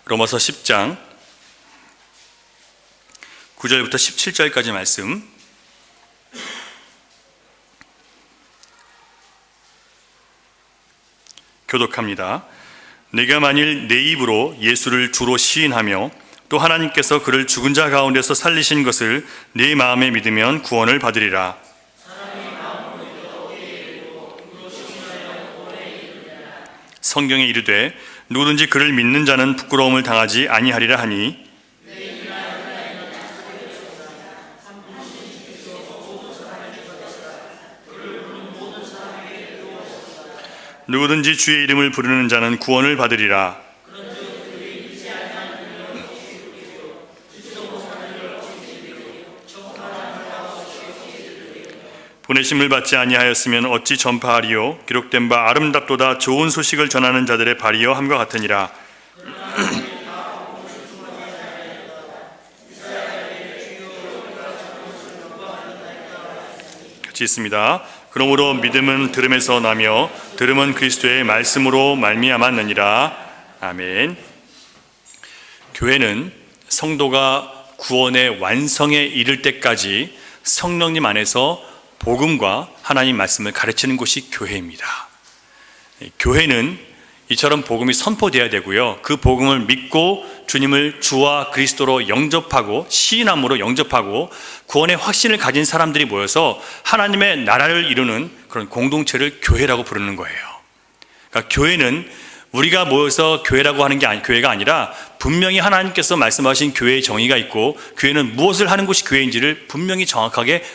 로마서 10장 9절부터 17절까지 말씀, 교독합니다. 네가 만일 내 입으로 예수를 주로 시인하며 또 하나님께서 그를 죽은 자 가운데서 살리신 것을 네 마음에 믿으면 구원을 받으리라. 성경에 이르되 누구든지 그를 믿는 자는 부끄러움을 당하지 아니하리라 하니, 누구든지 주의 이름을 부르는 자는 구원을 받으리라. 보내심을 받지 아니하였으면 어찌 전파하리요? 기록된 바 아름답도다 좋은 소식을 전하는 자들의 발이여 함과 같으니라. 같이 있습니다. 그러므로 믿음은 들음에서 나며 들음은 그리스도의 말씀으로 말미암았느니라. 아멘. 교회는 성도가 구원의 완성에 이를 때까지 성령님 안에서 복음과 하나님 말씀을 가르치는 곳이 교회입니다. 교회는 이처럼 복음이 선포되어야 되고요, 그 복음을 믿고 주님을 주와 그리스도로 영접하고 시인함으로 영접하고 구원의 확신을 가진 사람들이 모여서 하나님의 나라를 이루는 그런 공동체를 교회라고 부르는 거예요. 그러니까 교회는 우리가 모여서 교회라고 하는 게 교회가 아니라 분명히 하나님께서 말씀하신 교회의 정의가 있고, 교회는 무엇을 하는 곳이 교회인지를 분명히 정확하게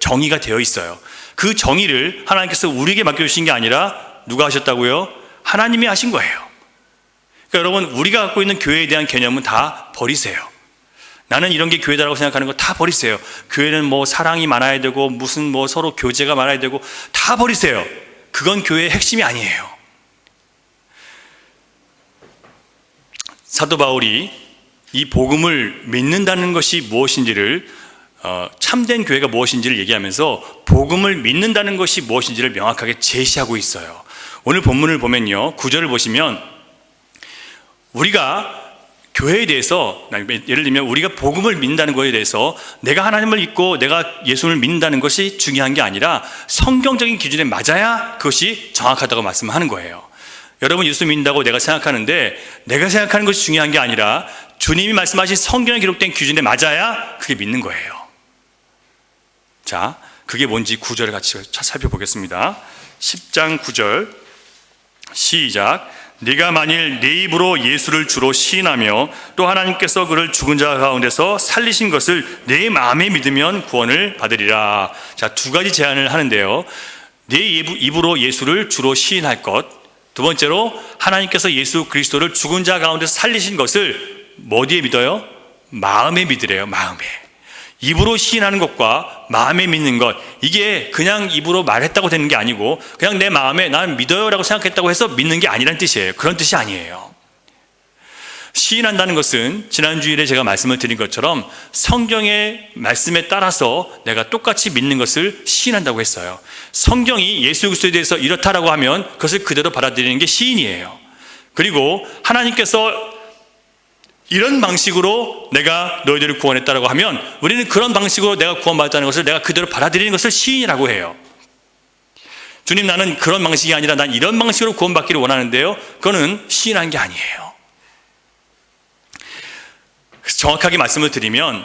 정의가 되어 있어요. 그 정의를 하나님께서 우리에게 맡겨주신 게 아니라 누가 하셨다고요? 하나님이 하신 거예요. 그러니까 여러분, 우리가 갖고 있는 교회에 대한 개념은 다 버리세요. 나는 이런 게 교회다라고 생각하는 거 다 버리세요. 교회는 뭐 사랑이 많아야 되고 무슨 뭐 서로 교제가 많아야 되고 다 버리세요. 그건 교회의 핵심이 아니에요. 사도 바울이 이 복음을 믿는다는 것이 무엇인지를, 참된 교회가 무엇인지를 얘기하면서 복음을 믿는다는 것이 무엇인지를 명확하게 제시하고 있어요. 오늘 본문을 보면요, 9절을 보시면 우리가 교회에 대해서, 예를 들면 우리가 복음을 믿는다는 것에 대해서 내가 하나님을 믿고 내가 예수를 믿는다는 것이 중요한 게 아니라 성경적인 기준에 맞아야 그것이 정확하다고 말씀하는 거예요. 여러분, 예수 믿는다고 내가 생각하는데 내가 생각하는 것이 중요한 게 아니라 주님이 말씀하신 성경에 기록된 기준에 맞아야 그게 믿는 거예요. 자, 그게 뭔지 9절을 같이 살펴보겠습니다. 10장 9절 시작. 네가 만일 내 입으로 예수를 주로 시인하며 또 하나님께서 그를 죽은 자 가운데서 살리신 것을 내 마음에 믿으면 구원을 받으리라. 자, 두 가지 제안을 하는데요, 내 입으로 예수를 주로 시인할 것, 두 번째로 하나님께서 예수 그리스도를 죽은 자 가운데서 살리신 것을 어디에 믿어요? 마음에 믿으래요. 마음에. 입으로 시인하는 것과 마음에 믿는 것, 이게 그냥 입으로 말했다고 되는 게 아니고 그냥 내 마음에 난 믿어요 라고 생각했다고 해서 믿는 게 아니란 뜻이에요. 그런 뜻이 아니에요. 시인한다는 것은 지난주일에 제가 말씀을 드린 것처럼 성경의 말씀에 따라서 내가 똑같이 믿는 것을 시인한다고 했어요. 성경이 예수 그리스도에 대해서 이렇다라고 하면 그것을 그대로 받아들이는 게 시인이에요. 그리고 하나님께서 이런 방식으로 내가 너희들을 구원했다라고 하면 우리는 그런 방식으로 내가 구원받았다는 것을 내가 그대로 받아들이는 것을 시인이라고 해요. 주님, 나는 그런 방식이 아니라 난 이런 방식으로 구원받기를 원하는데요, 그거는 시인한 게 아니에요. 정확하게 말씀을 드리면,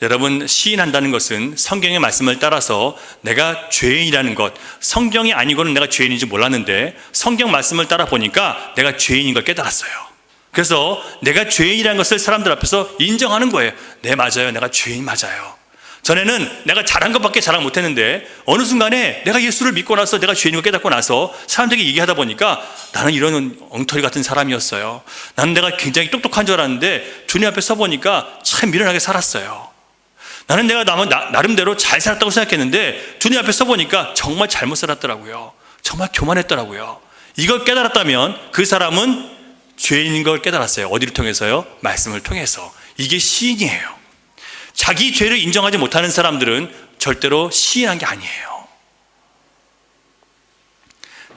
여러분, 시인한다는 것은 성경의 말씀을 따라서 내가 죄인이라는 것, 성경이 아니고는 내가 죄인인지 몰랐는데 성경 말씀을 따라 보니까 내가 죄인인 걸 깨달았어요. 그래서 내가 죄인이라는 것을 사람들 앞에서 인정하는 거예요. 네, 맞아요. 내가 죄인 맞아요. 전에는 내가 잘한 것밖에 자랑 못했는데 어느 순간에 내가 예수를 믿고 나서 내가 죄인인 걸 깨닫고 나서 사람들에게 얘기하다 보니까 나는 이런 엉터리 같은 사람이었어요. 나는 내가 굉장히 똑똑한 줄 알았는데 주님 앞에 서보니까 참 미련하게 살았어요. 나는 내가 나름대로 잘 살았다고 생각했는데 주님 앞에 서보니까 정말 잘못 살았더라고요. 정말 교만했더라고요. 이걸 깨달았다면 그 사람은 죄인인 걸 깨달았어요. 어디를 통해서요? 말씀을 통해서. 이게 시인이에요. 자기 죄를 인정하지 못하는 사람들은 절대로 시인한 게 아니에요.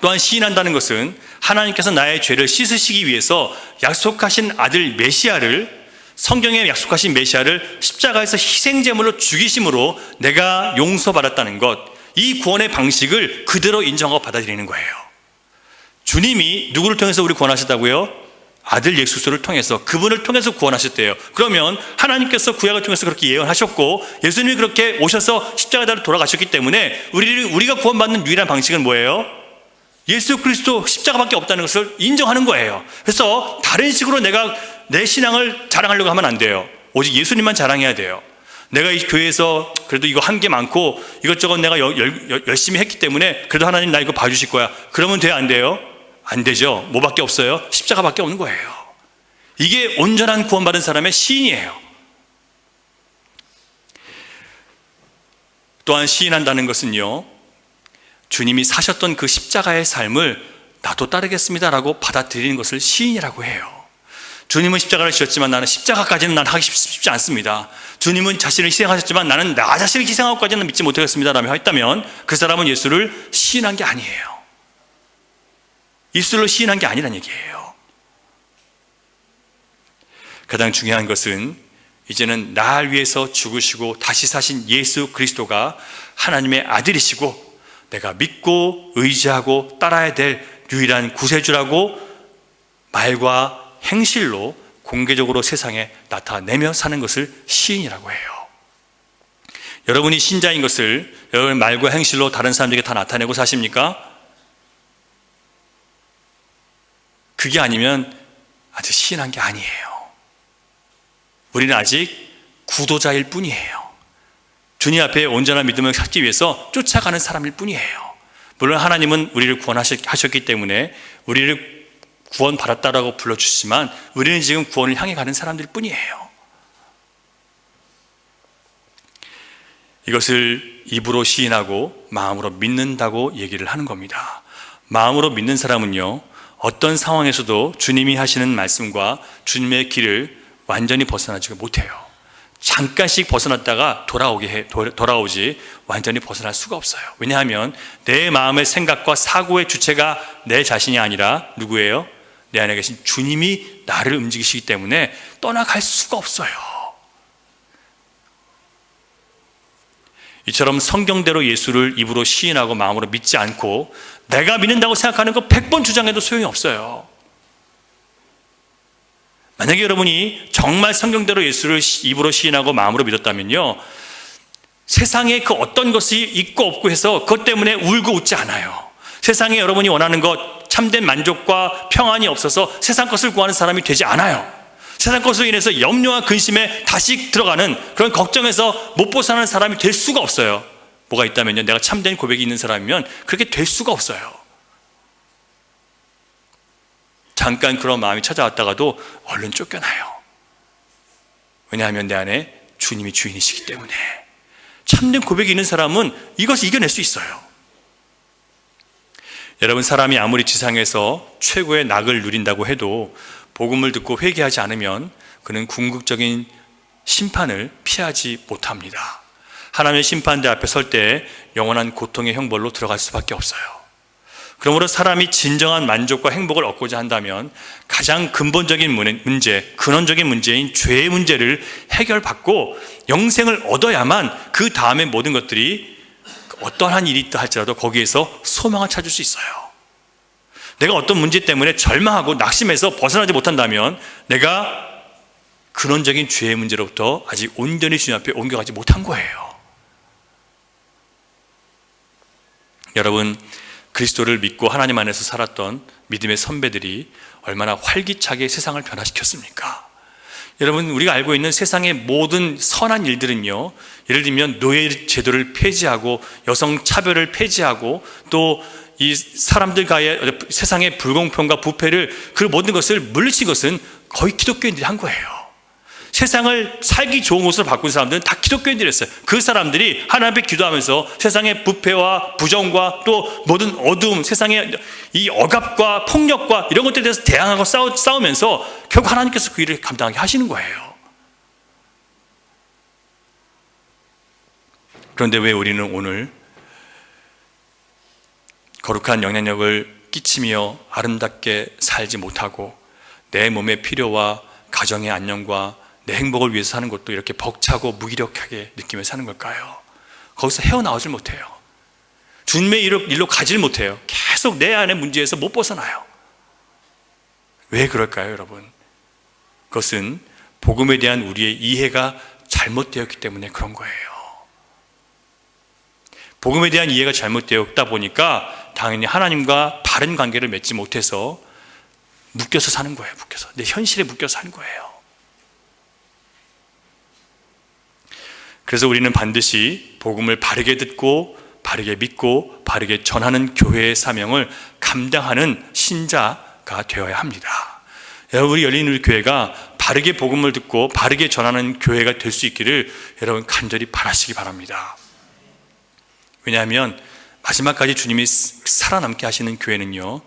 또한 시인한다는 것은 하나님께서 나의 죄를 씻으시기 위해서 약속하신 아들 메시아를, 성경에 약속하신 메시아를 십자가에서 희생제물로 죽이심으로 내가 용서받았다는 것, 이 구원의 방식을 그대로 인정하고 받아들이는 거예요. 주님이 누구를 통해서 우리 구원하셨다고요? 아들 예수 그리스도를 통해서, 그분을 통해서 구원하셨대요. 그러면 하나님께서 구약을 통해서 그렇게 예언하셨고 예수님이 그렇게 오셔서 십자가로 돌아가셨기 때문에 우리가 구원받는 유일한 방식은 뭐예요? 예수 그리스도 십자가밖에 없다는 것을 인정하는 거예요. 그래서 다른 식으로 내가 내 신앙을 자랑하려고 하면 안 돼요. 오직 예수님만 자랑해야 돼요. 내가 이 교회에서 그래도 이거 한 게 많고 이것저것 내가 열심히 했기 때문에 그래도 하나님 나 이거 봐주실 거야, 그러면 돼요, 안 돼요? 안 되죠. 뭐밖에 없어요? 십자가밖에 없는 거예요. 이게 온전한 구원받은 사람의 시인이에요. 또한 시인한다는 것은요, 주님이 사셨던 그 십자가의 삶을 나도 따르겠습니다라고 받아들이는 것을 시인이라고 해요. 주님은 십자가를 지셨지만 나는 십자가까지는 난 하기 쉽지 않습니다. 주님은 자신을 희생하셨지만 나는 나 자신을 희생하고까지는 믿지 못하겠습니다라며 했다면 그 사람은 예수를 시인한 게 아니에요. 입술로 시인한 게 아니란 얘기예요. 가장 중요한 것은 이제는 나를 위해서 죽으시고 다시 사신 예수 그리스도가 하나님의 아들이시고 내가 믿고 의지하고 따라야 될 유일한 구세주라고 말과 행실로 공개적으로 세상에 나타내며 사는 것을 시인이라고 해요. 여러분이 신자인 것을 여러분 말과 행실로 다른 사람들에게 다 나타내고 사십니까? 그게 아니면 아직 시인한 게 아니에요. 우리는 아직 구도자일 뿐이에요. 주님 앞에 온전한 믿음을 찾기 위해서 쫓아가는 사람일 뿐이에요. 물론 하나님은 우리를 구원하셨기 때문에 우리를 구원받았다라고 불러주시지만 우리는 지금 구원을 향해 가는 사람들 뿐이에요. 이것을 입으로 시인하고 마음으로 믿는다고 얘기를 하는 겁니다. 마음으로 믿는 사람은요, 어떤 상황에서도 주님이 하시는 말씀과 주님의 길을 완전히 벗어나지 못해요. 잠깐씩 벗어났다가 돌아오지 완전히 벗어날 수가 없어요. 왜냐하면 내 마음의 생각과 사고의 주체가 내 자신이 아니라 누구예요? 내 안에 계신 주님이 나를 움직이시기 때문에 떠나갈 수가 없어요. 이처럼 성경대로 예수를 입으로 시인하고 마음으로 믿지 않고 내가 믿는다고 생각하는 거 100번 주장해도 소용이 없어요. 만약에 여러분이 정말 성경대로 예수를 입으로 시인하고 마음으로 믿었다면요, 세상에 그 어떤 것이 있고 없고 해서 그것 때문에 울고 웃지 않아요. 세상에 여러분이 원하는 것, 참된 만족과 평안이 없어서 세상 것을 구하는 사람이 되지 않아요. 세상 것으로 인해서 염려와 근심에 다시 들어가는 그런 걱정에서 못 벗어나는 사람이 될 수가 없어요. 뭐가 있다면요, 내가 참된 고백이 있는 사람이면 그렇게 될 수가 없어요. 잠깐 그런 마음이 찾아왔다가도 얼른 쫓겨나요. 왜냐하면 내 안에 주님이 주인이시기 때문에. 참된 고백이 있는 사람은 이것을 이겨낼 수 있어요. 여러분, 사람이 아무리 지상에서 최고의 낙을 누린다고 해도 복음을 듣고 회개하지 않으면 그는 궁극적인 심판을 피하지 못합니다. 하나님의 심판대 앞에 설 때 영원한 고통의 형벌로 들어갈 수밖에 없어요. 그러므로 사람이 진정한 만족과 행복을 얻고자 한다면 가장 근본적인 문제, 근원적인 문제인 죄의 문제를 해결받고 영생을 얻어야만 그 다음에 모든 것들이 어떠한 일이 있다 할지라도 거기에서 소망을 찾을 수 있어요. 내가 어떤 문제 때문에 절망하고 낙심해서 벗어나지 못한다면 내가 근원적인 죄의 문제로부터 아직 온전히 주님 앞에 옮겨가지 못한 거예요. 여러분, 그리스도를 믿고 하나님 안에서 살았던 믿음의 선배들이 얼마나 활기차게 세상을 변화시켰습니까? 여러분, 우리가 알고 있는 세상의 모든 선한 일들은요, 예를 들면 노예 제도를 폐지하고 여성 차별을 폐지하고 또 이 사람들과의 세상의 불공평과 부패를, 그 모든 것을 물리친 것은 거의 기독교인들이 한 거예요. 세상을 살기 좋은 곳으로 바꾼 사람들은 다 기독교인들이었어요. 그 사람들이 하나님 앞에 기도하면서 세상의 부패와 부정과 또 모든 어두움, 세상의 이 억압과 폭력과 이런 것들에 대해서 대항하고 싸우면서 결국 하나님께서 그 일을 감당하게 하시는 거예요. 그런데 왜 우리는 오늘 거룩한 영향력을 끼치며 아름답게 살지 못하고 내 몸의 필요와 가정의 안녕과 내 행복을 위해서 사는 것도 이렇게 벅차고 무기력하게 느끼며 사는 걸까요? 거기서 헤어나오질 못해요. 주님의 일로 가질 못해요. 계속 내 안의 문제에서 못 벗어나요. 왜 그럴까요, 여러분? 그것은 복음에 대한 우리의 이해가 잘못되었기 때문에 그런 거예요. 복음에 대한 이해가 잘못되었다 보니까 당연히 하나님과 바른 관계를 맺지 못해서 묶여서 사는 거예요. 묶여서. 내 현실에 묶여서 사는 거예요. 그래서 우리는 반드시 복음을 바르게 듣고 바르게 믿고 바르게 전하는 교회의 사명을 감당하는 신자가 되어야 합니다. 여러분, 우리 열린 우리 교회가 바르게 복음을 듣고 바르게 전하는 교회가 될 수 있기를 여러분 간절히 바라시기 바랍니다. 왜냐하면 마지막까지 주님이 살아남게 하시는 교회는요,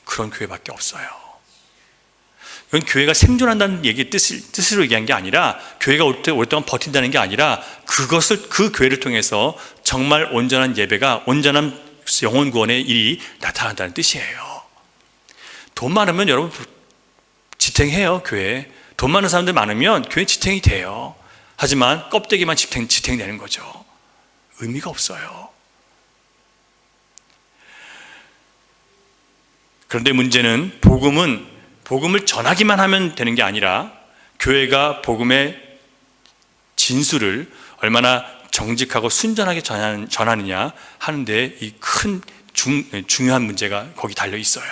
그런 교회밖에 없어요. 이건 교회가 생존한다는 뜻으로 얘기한 게 아니라, 교회가 오랫동안 버틴다는 게 아니라, 그 교회를 통해서 정말 온전한 예배가, 온전한 영혼 구원의 일이 나타난다는 뜻이에요. 돈 많으면 여러분 지탱해요. 교회 돈 많은 사람들 많으면 교회 지탱이 돼요. 하지만 껍데기만 지탱되는 거죠. 의미가 없어요. 그런데 문제는 복음을 전하기만 하면 되는 게 아니라, 교회가 복음의 진수를 얼마나 정직하고 순전하게 전하느냐 하는데 이 큰 중요한 문제가 거기 달려 있어요.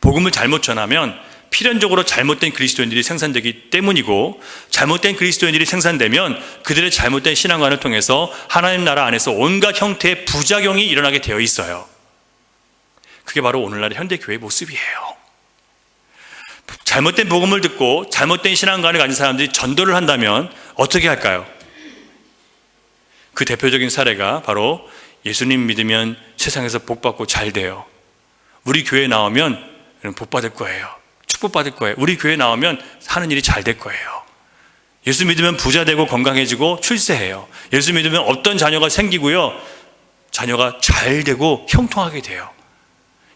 복음을 잘못 전하면 필연적으로 잘못된 그리스도인들이 생산되기 때문이고, 잘못된 그리스도인들이 생산되면 그들의 잘못된 신앙관을 통해서 하나님 나라 안에서 온갖 형태의 부작용이 일어나게 되어 있어요. 그게 바로 오늘날의 현대교회의 모습이에요. 잘못된 복음을 듣고 잘못된 신앙관을 가진 사람들이 전도를 한다면 어떻게 할까요? 그 대표적인 사례가 바로 예수님 믿으면 세상에서 복받고 잘 돼요. 우리 교회에 나오면 복받을 거예요. 축복받을 거예요. 우리 교회에 나오면 하는 일이 잘 될 거예요. 예수 믿으면 부자 되고 건강해지고 출세해요. 예수 믿으면 어떤 자녀가 생기고요, 자녀가 잘 되고 형통하게 돼요.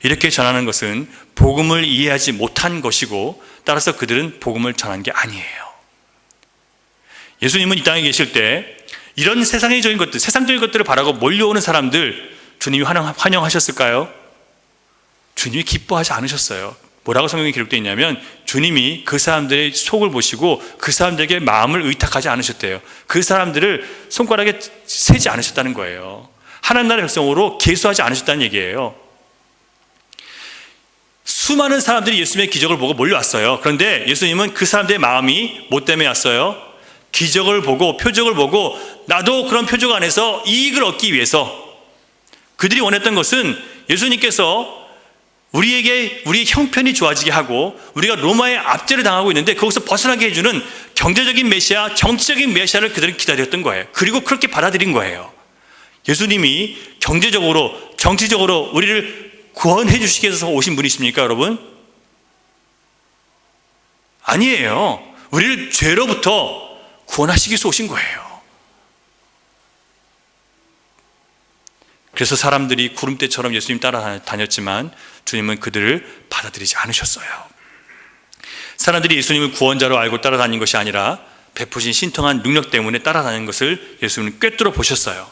이렇게 전하는 것은 복음을 이해하지 못한 것이고, 따라서 그들은 복음을 전한 게 아니에요. 예수님은 이 땅에 계실 때 이런 세상적인 것들을 바라고 몰려오는 사람들 주님이 환영하셨을까요? 주님이 기뻐하지 않으셨어요. 뭐라고 성경에 기록되어 있냐면, 주님이 그 사람들의 속을 보시고 그 사람들에게 마음을 의탁하지 않으셨대요. 그 사람들을 손가락에 세지 않으셨다는 거예요. 하나님 나라의 백성으로 계수하지 않으셨다는 얘기예요. 수많은 사람들이 예수님의 기적을 보고 몰려왔어요. 그런데 예수님은 그 사람들의 마음이 뭐 때문에 왔어요? 기적을 보고 표적을 보고 나도 그런 표적 안에서 이익을 얻기 위해서, 그들이 원했던 것은 예수님께서 우리의 형편이 좋아지게 하고 우리가 로마의 압제를 당하고 있는데 거기서 벗어나게 해주는 경제적인 메시아, 정치적인 메시아를 그들은 기다렸던 거예요. 그리고 그렇게 받아들인 거예요. 예수님이 경제적으로, 정치적으로 우리를 구원해 주시기 위해서 오신 분이십니까, 여러분? 아니에요. 우리를 죄로부터 구원하시기 위해서 오신 거예요. 그래서 사람들이 구름대처럼 예수님 따라다녔지만 주님은 그들을 받아들이지 않으셨어요. 사람들이 예수님을 구원자로 알고 따라다닌 것이 아니라 베푸신 신통한 능력 때문에 따라다니는 것을 예수님은 꿰뚫어 보셨어요.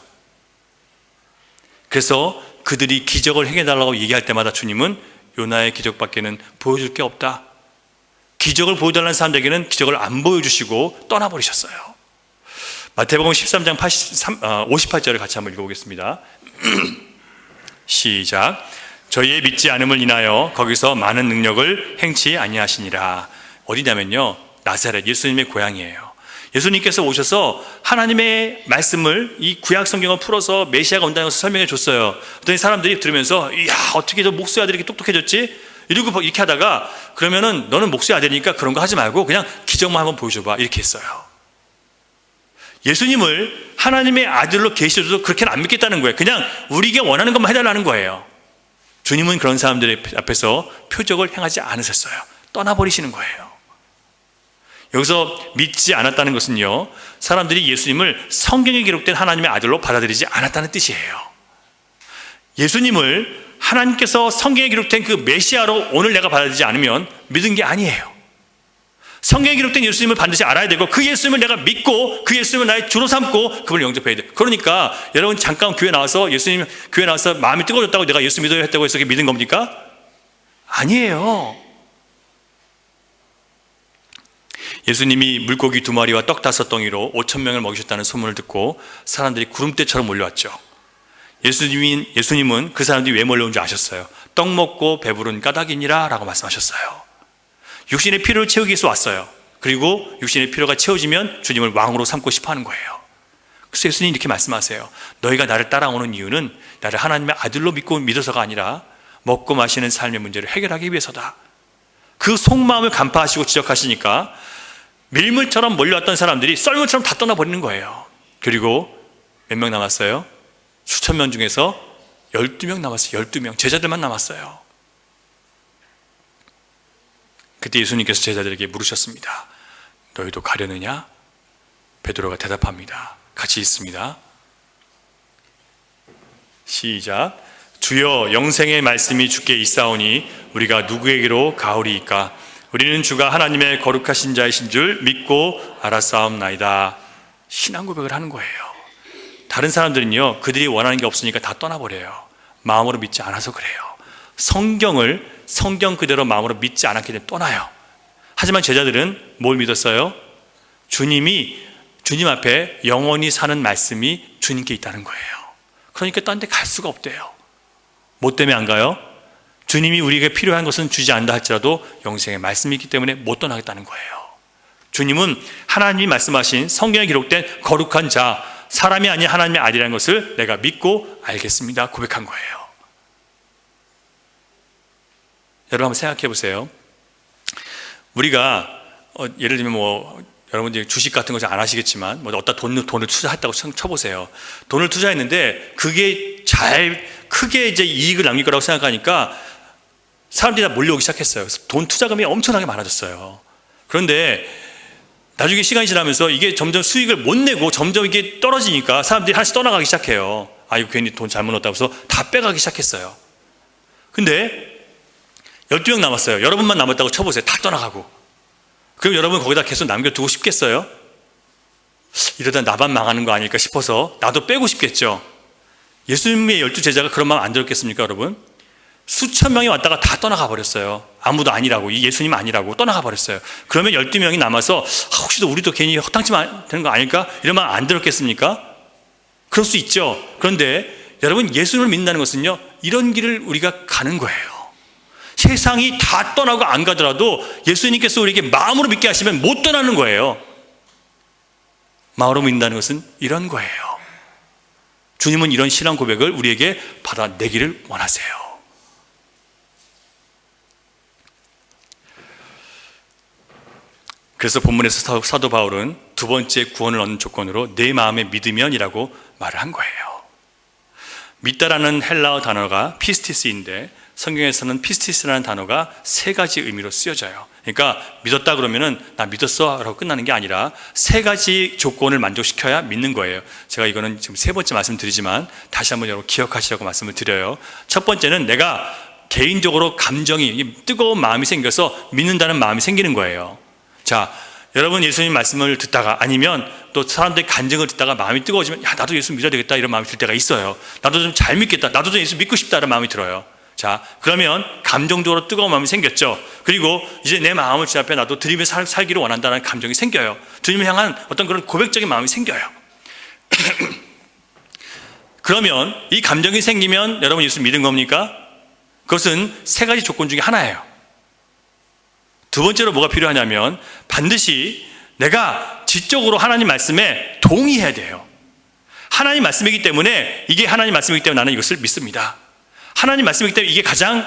그래서 그들이 기적을 행해달라고 얘기할 때마다 주님은 요나의 기적밖에는 보여줄 게 없다. 기적을 보여달라는 사람들에게는 기적을 안 보여주시고 떠나버리셨어요. 마태복음 13장 58절을 같이 한번 읽어보겠습니다. 시작. 저희의 믿지 않음을 인하여 거기서 많은 능력을 행치 아니하시니라. 어디냐면요, 나사렛, 예수님의 고향이에요. 예수님께서 오셔서 하나님의 말씀을, 이 구약 성경을 풀어서 메시아가 온다는 것을 설명해 줬어요. 그랬더니 사람들이 들으면서, 이야, 어떻게 저 목수의 아들이 이렇게 똑똑해졌지? 이렇게 하다가, 그러면은 너는 목수의 아들이니까 그런 거 하지 말고 그냥 기적만 한번 보여줘봐, 이렇게 했어요. 예수님을 하나님의 아들로 계시셔도 그렇게는 안 믿겠다는 거예요. 그냥 우리에게 원하는 것만 해달라는 거예요. 주님은 그런 사람들 앞에서 표적을 행하지 않으셨어요. 떠나버리시는 거예요. 여기서 믿지 않았다는 것은요, 사람들이 예수님을 성경에 기록된 하나님의 아들로 받아들이지 않았다는 뜻이에요. 예수님을 하나님께서 성경에 기록된 그 메시아로 오늘 내가 받아들이지 않으면 믿은 게 아니에요. 성경에 기록된 예수님을 반드시 알아야 되고 그 예수님을 내가 믿고 그 예수님을 나의 주로 삼고 그분을 영접해야 돼. 그러니까 여러분 잠깐 교회 나와서 예수님 교회 나와서 마음이 뜨거워졌다고 내가 예수 믿어야 했다고 해서 믿은 겁니까? 아니에요. 예수님이 물고기 2마리와 떡 5덩이로 5,000명을 먹이셨다는 소문을 듣고 사람들이 구름대처럼 몰려왔죠. 예수님은 그 사람들이 왜 몰려온 줄 아셨어요. 떡 먹고 배부른 까닭이니라 라고 말씀하셨어요. 육신의 필요를 채우기 위해서 왔어요. 그리고 육신의 필요가 채워지면 주님을 왕으로 삼고 싶어 하는 거예요. 그래서 예수님이 이렇게 말씀하세요. 너희가 나를 따라오는 이유는 나를 하나님의 아들로 믿어서가 아니라 먹고 마시는 삶의 문제를 해결하기 위해서다. 그 속마음을 간파하시고 지적하시니까 밀물처럼 몰려왔던 사람들이 썰물처럼 다 떠나버리는 거예요. 그리고 몇 명 남았어요? 수천 명 중에서 12명 남았어요. 12명. 제자들만 남았어요. 그때 예수님께서 제자들에게 물으셨습니다. 너희도 가려느냐? 베드로가 대답합니다. 같이 읽습니다. 시작. 주여, 영생의 말씀이 주께 있사오니 우리가 누구에게로 가오리이까? 우리는 주가 하나님의 거룩하신 자이신 줄 믿고 알았사옵나이다. 신앙 고백을 하는 거예요. 다른 사람들은요, 그들이 원하는 게 없으니까 다 떠나버려요. 마음으로 믿지 않아서 그래요. 성경 그대로 마음으로 믿지 않았기 때문에 떠나요. 하지만 제자들은 뭘 믿었어요? 주님 앞에 영원히 사는 말씀이 주님께 있다는 거예요. 그러니까 딴 데 갈 수가 없대요. 뭐 때문에 안 가요? 주님이 우리에게 필요한 것은 주지 않는다 할지라도 영생의 말씀이 있기 때문에 못 떠나겠다는 거예요. 주님은 하나님이 말씀하신 성경에 기록된 거룩한 자, 사람이 아닌 하나님의 아들이라는 것을 내가 믿고 알겠습니다. 고백한 거예요. 여러분 한번 생각해 보세요. 우리가 예를 들면 여러분들이 주식 같은 거 잘 안 하시겠지만 어디다 돈을 투자했다고 쳐보세요. 돈을 투자했는데 그게 크게 이제 이익을 남길 거라고 생각하니까 사람들이 다 몰려오기 시작했어요. 돈 투자금이 엄청나게 많아졌어요. 그런데 나중에 시간이 지나면서 이게 점점 수익을 못 내고 점점 이게 떨어지니까 사람들이 하나씩 떠나가기 시작해요. 이거 괜히 돈 잘못 넣었다고 해서 다 빼가기 시작했어요. 근데 12명 남았어요. 여러분만 남았다고 쳐보세요. 다 떠나가고. 그럼 여러분 거기다 계속 남겨두고 싶겠어요? 이러다 나만 망하는 거 아닐까 싶어서 나도 빼고 싶겠죠. 예수님의 12제자가 그런 마음 안 들었겠습니까, 여러분? 수천 명이 왔다가 다 떠나가 버렸어요. 아무도 아니라고, 이 예수님 아니라고 떠나가 버렸어요. 그러면 12명이 남아서 혹시도 우리도 괜히 헛당치면 되는 거 아닐까? 이런 마음 안 들었겠습니까? 그럴 수 있죠. 그런데 여러분, 예수님을 믿는다는 것은요, 이런 길을 우리가 가는 거예요. 세상이 다 떠나고 안 가더라도 예수님께서 우리에게 마음으로 믿게 하시면 못 떠나는 거예요. 마음으로 믿는다는 것은 이런 거예요. 주님은 이런 신앙 고백을 우리에게 받아내기를 원하세요. 그래서 본문에서 사도 바울은 두 번째 구원을 얻는 조건으로 내 마음에 믿으면이라고 말을 한 거예요. 믿다라는 헬라어 단어가 피스티스인데 성경에서는 피스티스라는 단어가 세 가지 의미로 쓰여져요. 그러니까 믿었다 그러면은 나 믿었어 라고 끝나는 게 아니라 세 가지 조건을 만족시켜야 믿는 거예요. 제가 이거는 지금 세 번째 말씀드리지만 다시 한번 여러분 기억하시라고 말씀을 드려요. 첫 번째는 내가 개인적으로 감정이 뜨거운 마음이 생겨서 믿는다는 마음이 생기는 거예요. 자, 여러분 예수님 말씀을 듣다가 아니면 또 사람들의 간증을 듣다가 마음이 뜨거워지면 야, 나도 예수 믿어야 되겠다 이런 마음이 들 때가 있어요. 나도 좀 잘 믿겠다. 나도 좀 예수 믿고 싶다 이런 마음이 들어요. 자, 그러면 감정적으로 뜨거운 마음이 생겼죠. 그리고 이제 내 마음을 주님 앞에 나도 드림에 살기를 원한다는 감정이 생겨요. 주님을 향한 어떤 그런 고백적인 마음이 생겨요. 그러면 이 감정이 생기면 여러분 예수 믿은 겁니까? 그것은 세 가지 조건 중에 하나예요. 두 번째로 뭐가 필요하냐면 반드시 내가 지적으로 하나님 말씀에 동의해야 돼요. 하나님 말씀이기 때문에 이게 하나님 말씀이기 때문에 나는 이것을 믿습니다. 하나님 말씀이기 때문에 이게 가장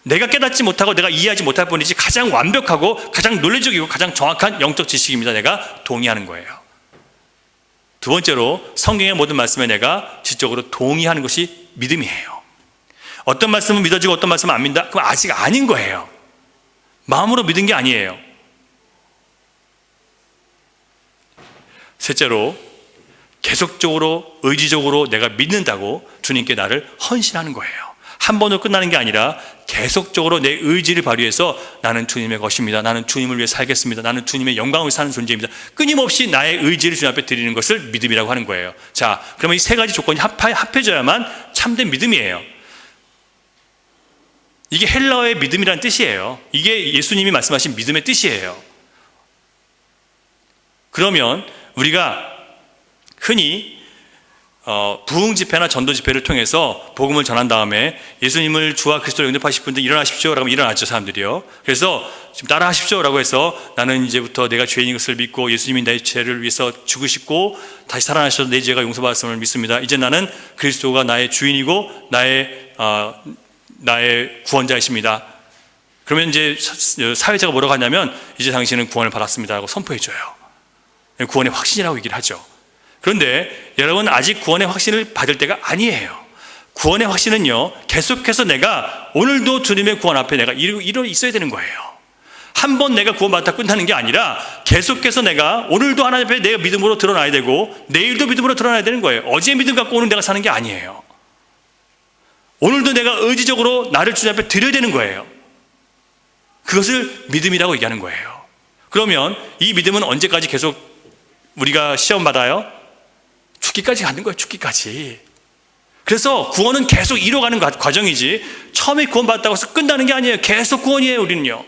내가 깨닫지 못하고 내가 이해하지 못할 뿐이지 가장 완벽하고 가장 논리적이고 가장 정확한 영적 지식입니다. 내가 동의하는 거예요. 두 번째로 성경의 모든 말씀에 내가 지적으로 동의하는 것이 믿음이에요. 어떤 말씀은 믿어지고 어떤 말씀은 안 믿는다? 그럼 아직 아닌 거예요. 마음으로 믿은 게 아니에요. 셋째로 계속적으로 의지적으로 내가 믿는다고 주님께 나를 헌신하는 거예요. 한 번으로 끝나는 게 아니라 계속적으로 내 의지를 발휘해서 나는 주님의 것입니다. 나는 주님을 위해 살겠습니다. 나는 주님의 영광을 사는 존재입니다. 끊임없이 나의 의지를 주님 앞에 드리는 것을 믿음이라고 하는 거예요. 자, 그러면 이 세 가지 조건이 합해져야만 참된 믿음이에요. 이게 헬라어의 믿음이라는 뜻이에요. 이게 예수님이 말씀하신 믿음의 뜻이에요. 그러면 우리가 흔히 부흥 집회나 전도 집회를 통해서 복음을 전한 다음에 예수님을 주와 그리스도로 영접하실 분들 일어나십시오 라고 하면 일어나죠, 사람들이요. 그래서 지금 따라 하십시오 라고 해서 나는 이제부터 내가 죄인인 것을 믿고 예수님이 내 죄를 위해서 죽으시고 다시 살아나셔서 내 죄가 용서받았음을 믿습니다. 이제 나는 그리스도가 나의 주인이고 나의 구원자이십니다. 그러면 이제 사회자가 뭐라고 하냐면 이제 당신은 구원을 받았습니다 라고 선포해줘요. 구원의 확신이라고 얘기를 하죠. 그런데 여러분, 아직 구원의 확신을 받을 때가 아니에요. 구원의 확신은요, 계속해서 내가 오늘도 주님의 구원 앞에 내가 이러 있어야 되는 거예요. 한 번 내가 구원받았다 끝나는 게 아니라 계속해서 내가 오늘도 하나님 앞에 내가 믿음으로 드러나야 되고 내일도 믿음으로 드러나야 되는 거예요. 어제 믿음 갖고 오늘 내가 사는 게 아니에요. 오늘도 내가 의지적으로 나를 주님 앞에 드려야 되는 거예요. 그것을 믿음이라고 얘기하는 거예요. 그러면 이 믿음은 언제까지 계속 우리가 시험 받아요? 죽기까지 가는 거예요. 죽기까지. 그래서 구원은 계속 이뤄가는 과정이지 처음에 구원받았다고 해서 끝나는 게 아니에요. 계속 구원이에요. 우리는요,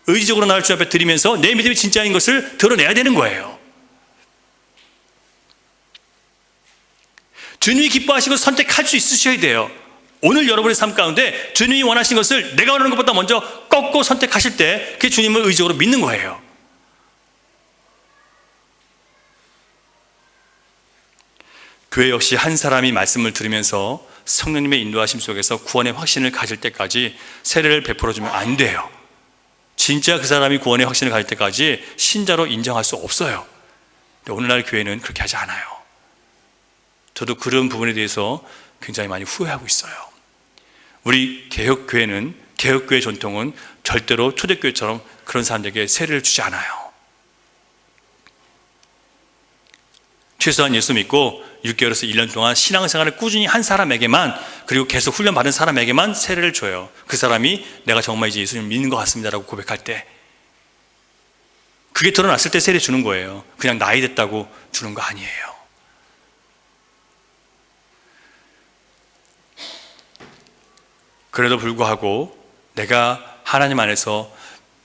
의지적으로 나를 주님 앞에 드리면서 내 믿음이 진짜인 것을 드러내야 되는 거예요. 주님이 기뻐하시고 선택할 수 있으셔야 돼요. 오늘 여러분의 삶 가운데 주님이 원하시는 것을 내가 원하는 것보다 먼저 꺾고 선택하실 때 그게 주님을 의지적으로 믿는 거예요. 교회 역시 한 사람이 말씀을 들으면서 성령님의 인도하심 속에서 구원의 확신을 가질 때까지 세례를 베풀어주면 안 돼요. 진짜 그 사람이 구원의 확신을 가질 때까지 신자로 인정할 수 없어요. 근데 오늘날 교회는 그렇게 하지 않아요. 저도 그런 부분에 대해서 굉장히 많이 후회하고 있어요. 우리 개혁교회는, 개혁교회 전통은 절대로 초대교회처럼 그런 사람들에게 세례를 주지 않아요. 최소한 예수 믿고 6개월에서 1년 동안 신앙생활을 꾸준히 한 사람에게만, 그리고 계속 훈련받은 사람에게만 세례를 줘요. 그 사람이 내가 정말 이제 예수님을 믿는 것 같습니다라고 고백할 때, 그게 드러났을 때 세례 주는 거예요. 그냥 나이 됐다고 주는 거 아니에요. 그래도 불구하고 내가 하나님 안에서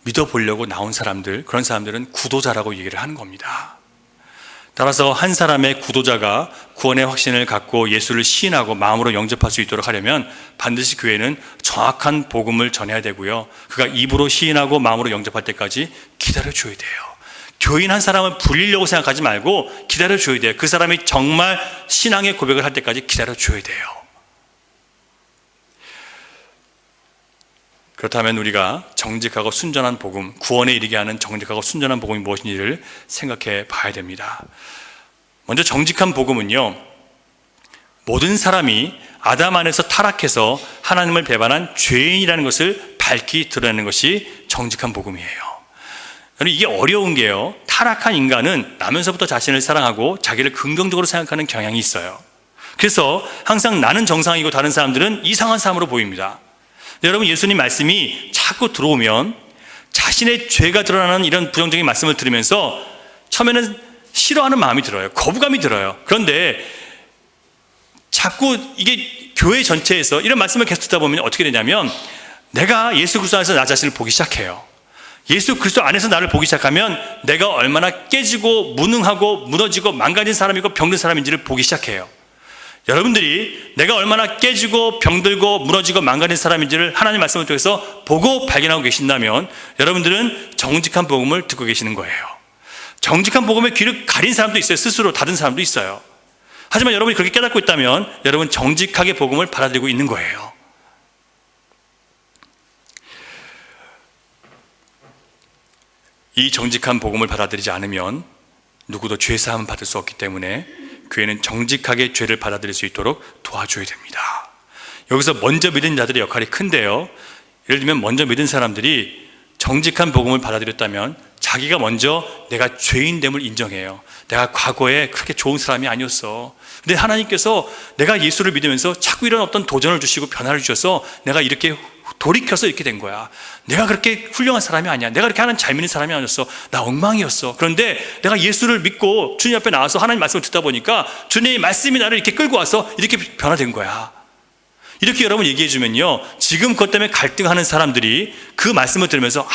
믿어보려고 나온 사람들, 그런 사람들은 구도자라고 얘기를 하는 겁니다. 따라서 한 사람의 구도자가 구원의 확신을 갖고 예수를 시인하고 마음으로 영접할 수 있도록 하려면 반드시 교회는 정확한 복음을 전해야 되고요, 그가 입으로 시인하고 마음으로 영접할 때까지 기다려줘야 돼요. 교인 한 사람을 불리려고 생각하지 말고 기다려줘야 돼요. 그 사람이 정말 신앙의 고백을 할 때까지 기다려줘야 돼요. 그렇다면 우리가 정직하고 순전한 복음, 구원에 이르게 하는 정직하고 순전한 복음이 무엇인지를 생각해 봐야 됩니다. 먼저 정직한 복음은요, 모든 사람이 아담 안에서 타락해서 하나님을 배반한 죄인이라는 것을 밝히 드러내는 것이 정직한 복음이에요. 이게 어려운 게요, 타락한 인간은 나면서부터 자신을 사랑하고 자기를 긍정적으로 생각하는 경향이 있어요. 그래서 항상 나는 정상이고 다른 사람들은 이상한 사람으로 보입니다. 여러분, 예수님 말씀이 자꾸 들어오면 자신의 죄가 드러나는 이런 부정적인 말씀을 들으면서 처음에는 싫어하는 마음이 들어요. 거부감이 들어요. 그런데 자꾸 이게 교회 전체에서 이런 말씀을 계속 듣다 보면 어떻게 되냐면 내가 예수 그리스도 안에서 나 자신을 보기 시작해요. 예수 그리스도 안에서 나를 보기 시작하면 내가 얼마나 깨지고 무능하고 무너지고 망가진 사람이고 병든 사람인지를 보기 시작해요. 여러분들이 내가 얼마나 깨지고 병들고 무너지고 망가진 사람인지를 하나님 말씀을 통해서 보고 발견하고 계신다면 여러분들은 정직한 복음을 듣고 계시는 거예요. 정직한 복음에 귀를 가린 사람도 있어요. 스스로 닫은 사람도 있어요. 하지만 여러분이 그렇게 깨닫고 있다면 여러분 정직하게 복음을 받아들이고 있는 거예요. 이 정직한 복음을 받아들이지 않으면 누구도 죄사함을 받을 수 없기 때문에 교회는 정직하게 죄를 받아들일 수 있도록 도와줘야 됩니다. 여기서 먼저 믿은 자들의 역할이 큰데요, 예를 들면 먼저 믿은 사람들이 정직한 복음을 받아들였다면 자기가 먼저 내가 죄인됨을 인정해요. 내가 과거에 그렇게 좋은 사람이 아니었어. 근데 하나님께서 내가 예수를 믿으면서 자꾸 이런 어떤 도전을 주시고 변화를 주셔서 내가 이렇게 돌이켜서 이렇게 된 거야. 내가 그렇게 훌륭한 사람이 아니야. 내가 그렇게 하나님 잘 믿는 사람이 아니었어. 나 엉망이었어. 그런데 내가 예수를 믿고 주님 앞에 나와서 하나님 말씀을 듣다 보니까 주님의 말씀이 나를 이렇게 끌고 와서 이렇게 변화된 거야. 이렇게 여러분 얘기해 주면요, 지금 그것 때문에 갈등하는 사람들이 그 말씀을 들으면서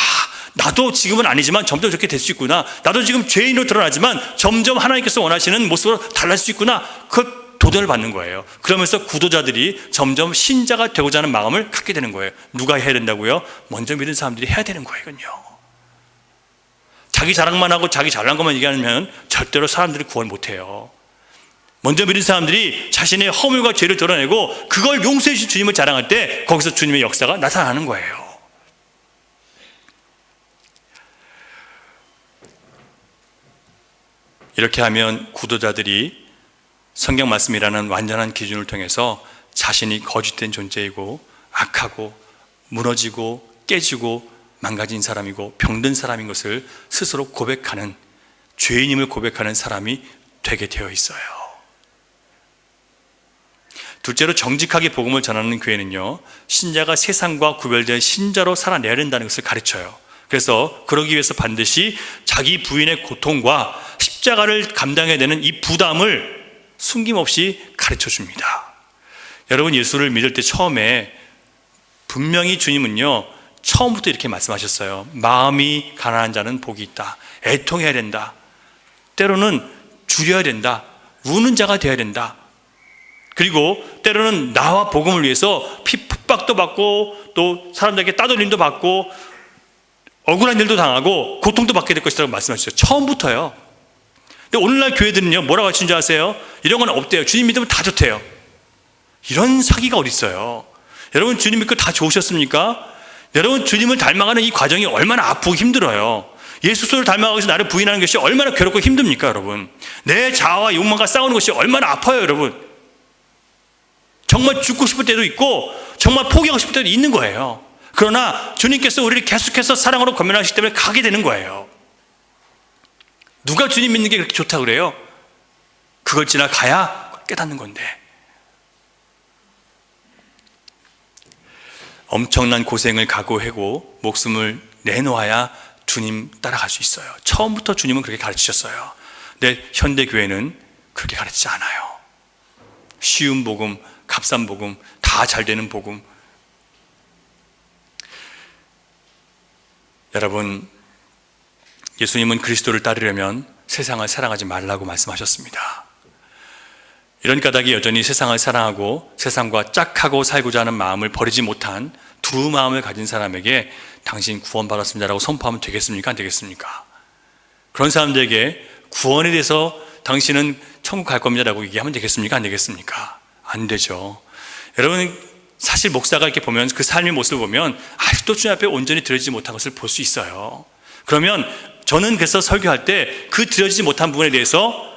나도 지금은 아니지만 점점 저렇게 될 수 있구나. 나도 지금 죄인으로 드러나지만 점점 하나님께서 원하시는 모습으로 달라질 수 있구나. 그 도전을 받는 거예요. 그러면서 구도자들이 점점 신자가 되고자 하는 마음을 갖게 되는 거예요. 누가 해야 된다고요? 먼저 믿은 사람들이 해야 되는 거예요. 이건요. 자기 자랑만 하고 자기 잘난 것만 얘기하면 절대로 사람들이 구원 못해요. 먼저 믿은 사람들이 자신의 허물과 죄를 드러내고 그걸 용서해 주신 주님을 자랑할 때 거기서 주님의 역사가 나타나는 거예요. 이렇게 하면 구도자들이 성경 말씀이라는 완전한 기준을 통해서 자신이 거짓된 존재이고 악하고 무너지고 깨지고 망가진 사람이고 병든 사람인 것을 스스로 고백하는, 죄인임을 고백하는 사람이 되게 되어 있어요. 둘째로 정직하게 복음을 전하는 교회는요, 신자가 세상과 구별된 신자로 살아내야 된다는 것을 가르쳐요. 그래서 그러기 위해서 반드시 자기 부인의 고통과 십자가를 감당해야 되는 이 부담을 숨김없이 가르쳐 줍니다. 여러분, 예수를 믿을 때 처음에 분명히 주님은요, 처음부터 이렇게 말씀하셨어요. 마음이 가난한 자는 복이 있다. 애통해야 된다. 때로는 줄여야 된다. 우는 자가 되어야 된다. 그리고 때로는 나와 복음을 위해서 핍박도 받고 또 사람들에게 따돌림도 받고 억울한 일도 당하고 고통도 받게 될 것이라고 말씀하셨어요. 처음부터요. 근데 오늘날 교회들은요, 뭐라고 하시는 줄 아세요? 이런 건 없대요. 주님 믿으면 다 좋대요. 이런 사기가 어디 있어요? 여러분, 주님 믿고 다 좋으셨습니까? 여러분, 주님을 닮아가는 이 과정이 얼마나 아프고 힘들어요. 예수를 닮아가기 위해서 나를 부인하는 것이 얼마나 괴롭고 힘듭니까, 여러분? 내 자아와 욕망과 싸우는 것이 얼마나 아파요, 여러분. 정말 죽고 싶을 때도 있고 정말 포기하고 싶을 때도 있는 거예요. 그러나 주님께서 우리를 계속해서 사랑으로 권면하시기 때문에 가게 되는 거예요. 누가 주님 믿는 게 그렇게 좋다고 그래요? 그걸 지나가야 깨닫는 건데. 엄청난 고생을 각오하고 목숨을 내놓아야 주님 따라갈 수 있어요. 처음부터 주님은 그렇게 가르치셨어요. 근데 현대교회는 그렇게 가르치지 않아요. 쉬운 복음, 값싼 복음, 다 잘 되는 복음. 여러분, 예수님은 그리스도를 따르려면 세상을 사랑하지 말라고 말씀하셨습니다. 이런 까닭에 여전히 세상을 사랑하고 세상과 짝하고 살고자 하는 마음을 버리지 못한 두 마음을 가진 사람에게 당신 구원받았습니다라고 선포하면 되겠습니까? 안 되겠습니까? 그런 사람들에게 구원에 대해서 당신은 천국 갈 겁니다라고 얘기하면 되겠습니까? 안 되겠습니까? 안 되죠. 여러분, 사실 목사가 이렇게 보면 그 삶의 모습을 보면 아직도 주님 앞에 온전히 드려지지 못한 것을 볼 수 있어요. 그러면 저는 그래서 설교할 때 그 드려지지 못한 부분에 대해서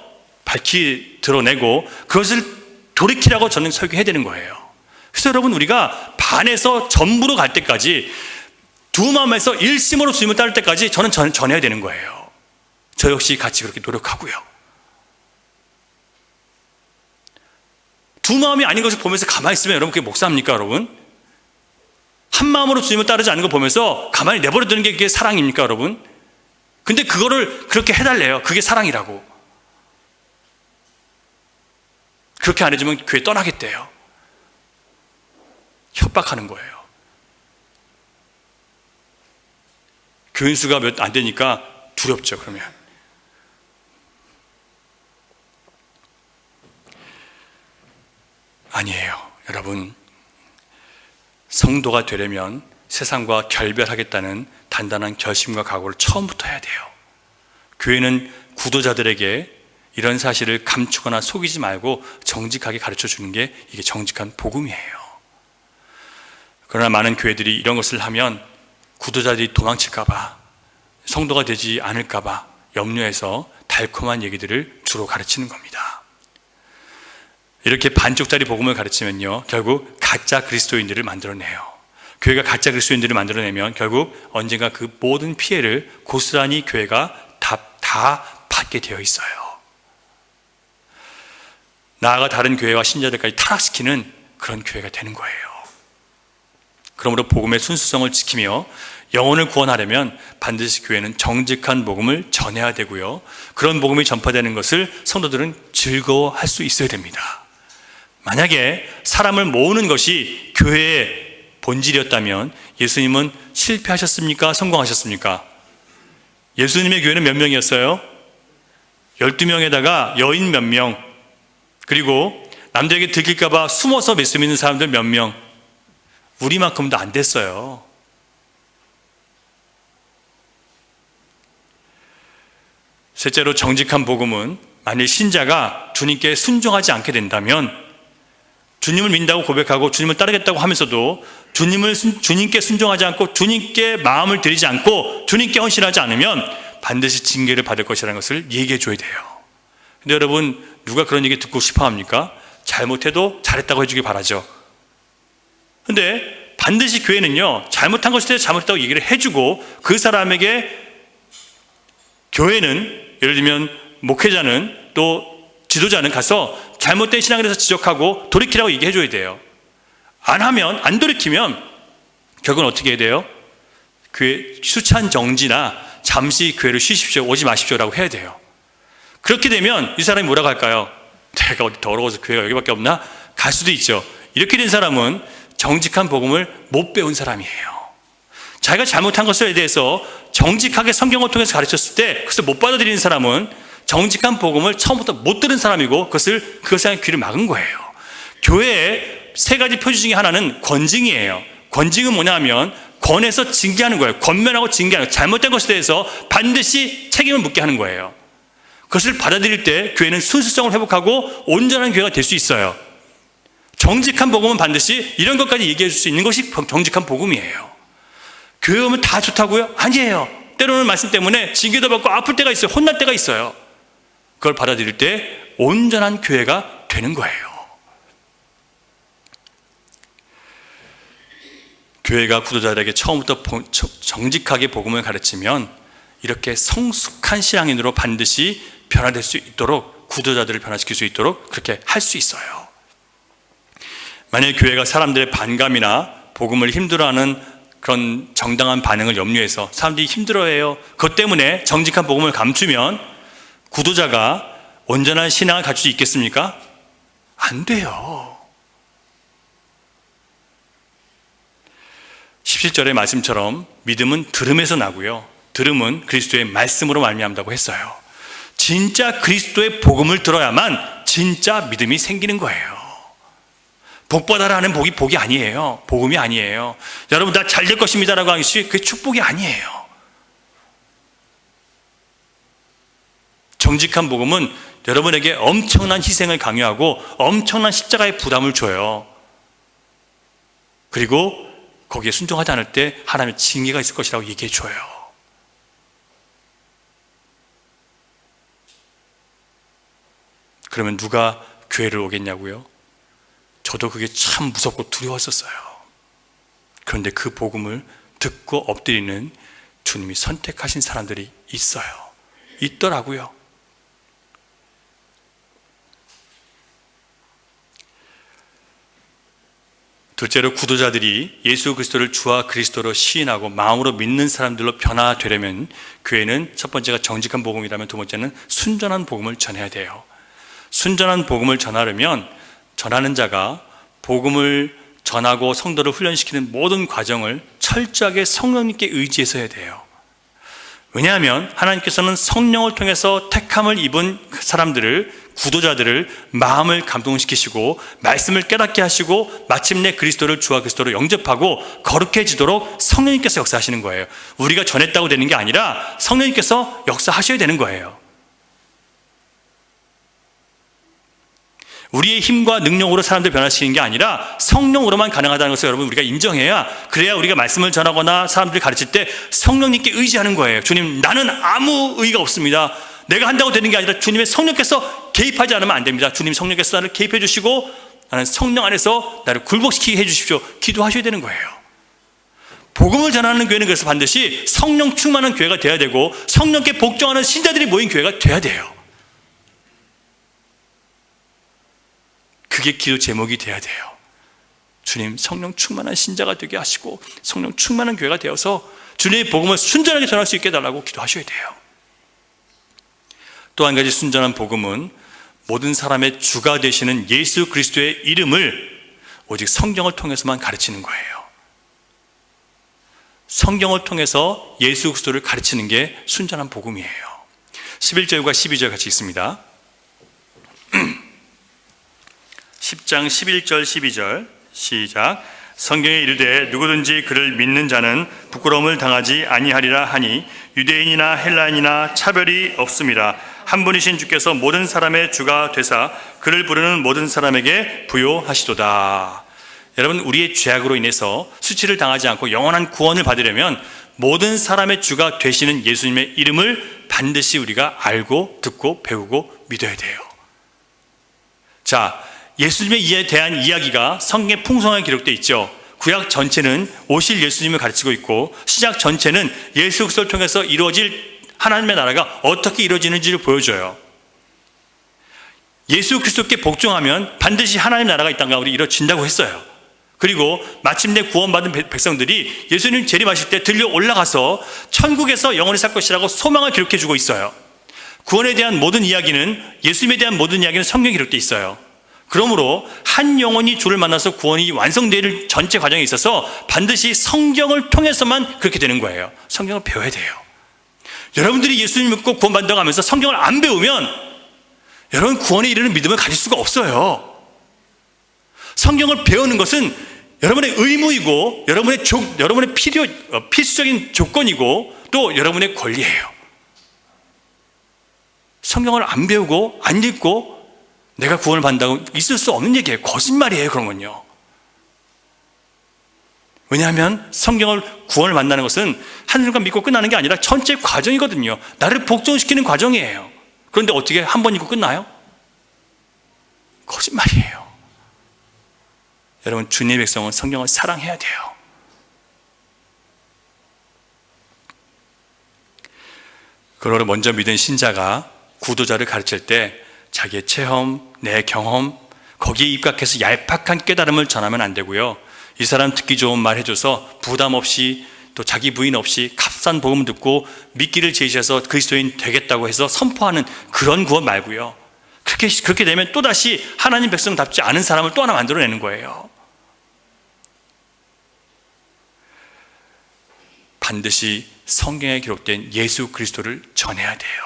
밝히 드러내고 그것을 돌이키라고 저는 설교해야 되는 거예요. 그래서 여러분, 우리가 반에서 전부로 갈 때까지, 두 마음에서 일심으로 주님을 따를 때까지 저는 전해야 되는 거예요. 저 역시 같이 그렇게 노력하고요. 두 마음이 아닌 것을 보면서 가만히 있으면 여러분, 그게 목사입니까, 여러분? 한 마음으로 주님을 따르지 않는 거 보면서 가만히 내버려 두는 게 그게 사랑입니까, 여러분? 근데 그거를 그렇게 해달래요. 그게 사랑이라고. 그렇게 안 해주면 교회 떠나겠대요. 협박하는 거예요. 교인 수가 몇 안 되니까 두렵죠, 그러면. 아니에요. 여러분, 성도가 되려면 세상과 결별하겠다는 단단한 결심과 각오를 처음부터 해야 돼요. 교회는 구도자들에게 이런 사실을 감추거나 속이지 말고 정직하게 가르쳐 주는 게 이게 정직한 복음이에요. 그러나 많은 교회들이 이런 것을 하면 구도자들이 도망칠까봐, 성도가 되지 않을까봐 염려해서 달콤한 얘기들을 주로 가르치는 겁니다. 이렇게 반쪽짜리 복음을 가르치면요, 결국 가짜 그리스도인들을 만들어내요. 교회가 가짜 그리스도인들을 만들어내면 결국 언젠가 그 모든 피해를 고스란히 교회가 다 받게 되어 있어요. 나아가 다른 교회와 신자들까지 타락시키는 그런 교회가 되는 거예요. 그러므로 복음의 순수성을 지키며 영혼을 구원하려면 반드시 교회는 정직한 복음을 전해야 되고요, 그런 복음이 전파되는 것을 성도들은 즐거워할 수 있어야 됩니다. 만약에 사람을 모으는 것이 교회의 본질이었다면 예수님은 실패하셨습니까? 성공하셨습니까? 예수님의 교회는 몇 명이었어요? 12명에다가 여인 몇 명, 그리고 남들에게 들킬까 봐 숨어서 예수 믿는 사람들 몇 명. 우리만큼도 안 됐어요. 셋째로, 정직한 복음은 만일 신자가 주님께 순종하지 않게 된다면, 주님을 믿는다고 고백하고 주님을 따르겠다고 하면서도 주님께 순종하지 않고 주님께 마음을 들이지 않고 주님께 헌신하지 않으면 반드시 징계를 받을 것이라는 것을 얘기해 줘야 돼요. 근데 여러분, 누가 그런 얘기 듣고 싶어 합니까? 잘못해도 잘했다고 해주길 바라죠. 근데 반드시 교회는요, 잘못한 것에 대해서 잘못했다고 얘기를 해주고, 그 사람에게 교회는, 예를 들면 목회자는, 또 지도자는 가서 잘못된 신앙에 대해서 지적하고 돌이키라고 얘기해줘야 돼요. 안 돌이키면 결국은 어떻게 해야 돼요? 교회 수찬 정지나 잠시 교회를 쉬십시오, 오지 마십시오라고 해야 돼요. 그렇게 되면 이 사람이 뭐라고 할까요? 내가 어디 더러워서 교회가 여기밖에 없나? 갈 수도 있죠. 이렇게 된 사람은 정직한 복음을 못 배운 사람이에요. 자기가 잘못한 것에 대해서 정직하게 성경을 통해서 가르쳤을 때 그것을 못 받아들이는 사람은 정직한 복음을 처음부터 못 들은 사람이고 그것을 향해 귀를 막은 거예요. 교회의 세 가지 표지 중에 하나는 권징이에요. 권징은 뭐냐면 권해서 징계하는 거예요. 권면하고 징계하는 거예요. 잘못된 것에 대해서 반드시 책임을 묻게 하는 거예요. 그것을 받아들일 때 교회는 순수성을 회복하고 온전한 교회가 될 수 있어요. 정직한 복음은 반드시 이런 것까지 얘기해 줄 수 있는 것이 정직한 복음이에요. 교회 오면 다 좋다고요? 아니에요. 때로는 말씀 때문에 징계도 받고 아플 때가 있어요. 혼날 때가 있어요. 그걸 받아들일 때 온전한 교회가 되는 거예요. 교회가 구도자들에게 처음부터 정직하게 복음을 가르치면 이렇게 성숙한 신앙인으로 반드시 변화될 수 있도록, 구도자들을 변화시킬 수 있도록 그렇게 할 수 있어요. 만약 교회가 사람들의 반감이나 복음을 힘들어하는 그런 정당한 반응을 염려해서 사람들이 힘들어해요, 그것 때문에 정직한 복음을 감추면 구도자가 온전한 신앙을 갖출 수 있겠습니까? 안 돼요. 17절의 말씀처럼 믿음은 들음에서 나고요, 들음은 그리스도의 말씀으로 말미암다고 했어요. 진짜 그리스도의 복음을 들어야만 진짜 믿음이 생기는 거예요. 복받아라 하는 복이 아니에요. 복음이 아니에요. 여러분, 나 잘 될 것입니다 라고 하는 것이 그게 축복이 아니에요. 정직한 복음은 여러분에게 엄청난 희생을 강요하고 엄청난 십자가의 부담을 줘요. 그리고 거기에 순종하지 않을 때 하나님의 징계가 있을 것이라고 얘기해 줘요. 그러면 누가 교회를 오겠냐고요? 저도 그게 참 무섭고 두려웠었어요. 그런데 그 복음을 듣고 엎드리는 주님이 선택하신 사람들이 있더라고요. 둘째로, 구도자들이 예수 그리스도를 주와 그리스도로 시인하고 마음으로 믿는 사람들로 변화되려면 교회는 첫 번째가 정직한 복음이라면 두 번째는 순전한 복음을 전해야 돼요. 순전한 복음을 전하려면 전하는 자가 복음을 전하고 성도를 훈련시키는 모든 과정을 철저하게 성령님께 의지해서 해야 돼요. 왜냐하면 하나님께서는 성령을 통해서 택함을 입은 사람들을, 구도자들을 마음을 감동시키시고 말씀을 깨닫게 하시고 마침내 그리스도를 주와 그리스도로 영접하고 거룩해지도록 성령님께서 역사하시는 거예요. 우리가 전했다고 되는 게 아니라 성령님께서 역사하셔야 되는 거예요. 우리의 힘과 능력으로 사람들 변화시키는 게 아니라 성령으로만 가능하다는 것을 여러분 우리가 인정해야, 그래야 우리가 말씀을 전하거나 사람들이 가르칠 때 성령님께 의지하는 거예요. 주님, 나는 아무 의의가 없습니다. 내가 한다고 되는 게 아니라 주님의 성령께서 개입하지 않으면 안 됩니다. 주님 성령께서 나를 개입해 주시고 나는 성령 안에서 나를 굴복시키게 해 주십시오. 기도하셔야 되는 거예요. 복음을 전하는 교회는 그래서 반드시 성령 충만한 교회가 돼야 되고 성령께 복종하는 신자들이 모인 교회가 돼야 돼요. 그게 기도 제목이 돼야 돼요. 주님, 성령 충만한 신자가 되게 하시고 성령 충만한 교회가 되어서 주님의 복음을 순전하게 전할 수 있게 해달라고 기도하셔야 돼요. 또 한 가지 순전한 복음은 모든 사람의 주가 되시는 예수 그리스도의 이름을 오직 성경을 통해서만 가르치는 거예요. 성경을 통해서 예수 그리스도를 가르치는 게 순전한 복음이에요. 11절과 12절 같이 읽습니다. 10장 11절 12절 시작. 성경에 이르되 누구든지 그를 믿는 자는 부끄러움을 당하지 아니하리라 하니 유대인이나 헬라인이나 차별이 없음이라. 한 분이신 주께서 모든 사람의 주가 되사 그를 부르는 모든 사람에게 부요하시도다. 여러분, 우리의 죄악으로 인해서 수치를 당하지 않고 영원한 구원을 받으려면 모든 사람의 주가 되시는 예수님의 이름을 반드시 우리가 알고 듣고 배우고 믿어야 돼요. 자, 예수님에 대한 이야기가 성경에 풍성하게 기록되어 있죠. 구약 전체는 오실 예수님을 가르치고 있고 신약 전체는 예수 그리스도를 통해서 이루어질 하나님의 나라가 어떻게 이루어지는지를 보여줘요. 예수 그리스도께 복종하면 반드시 하나님의 나라가 이 땅 가운데 이루어진다고 했어요. 그리고 마침내 구원받은 백성들이 예수님 재림하실 때 들려 올라가서 천국에서 영원히 살 것이라고 소망을 기록해 주고 있어요. 구원에 대한 모든 이야기는, 예수님에 대한 모든 이야기는 성경에 기록되어 있어요. 그러므로 한 영혼이 주를 만나서 구원이 완성될 전체 과정에 있어서 반드시 성경을 통해서만 그렇게 되는 거예요. 성경을 배워야 돼요. 여러분들이 예수님 믿고 구원받는다고 하면서 성경을 안 배우면 여러분 구원에 이르는 믿음을 가질 수가 없어요. 성경을 배우는 것은 여러분의 의무이고 여러분의 필수적인 조건이고 또 여러분의 권리예요. 성경을 안 배우고 안 읽고 내가 구원을 받는다고 있을 수 없는 얘기예요. 거짓말이에요, 그런 건요. 왜냐하면 구원을 만나는 것은 한 순간 믿고 끝나는 게 아니라 전체 과정이거든요. 나를 복종시키는 과정이에요. 그런데 어떻게 한 번 읽고 끝나요? 거짓말이에요. 여러분, 주님의 백성은 성경을 사랑해야 돼요. 그러므로 먼저 믿은 신자가 구도자를 가르칠 때 자기의 체험, 내 경험, 거기에 입각해서 얄팍한 깨달음을 전하면 안 되고요. 이 사람 듣기 좋은 말 해줘서 부담 없이 또 자기 부인 없이 값싼 복음 듣고 믿기를 제시해서 그리스도인 되겠다고 해서 선포하는 그런 구원 말고요. 그렇게 되면 또다시 하나님 백성답지 않은 사람을 또 하나 만들어내는 거예요. 반드시 성경에 기록된 예수 그리스도를 전해야 돼요.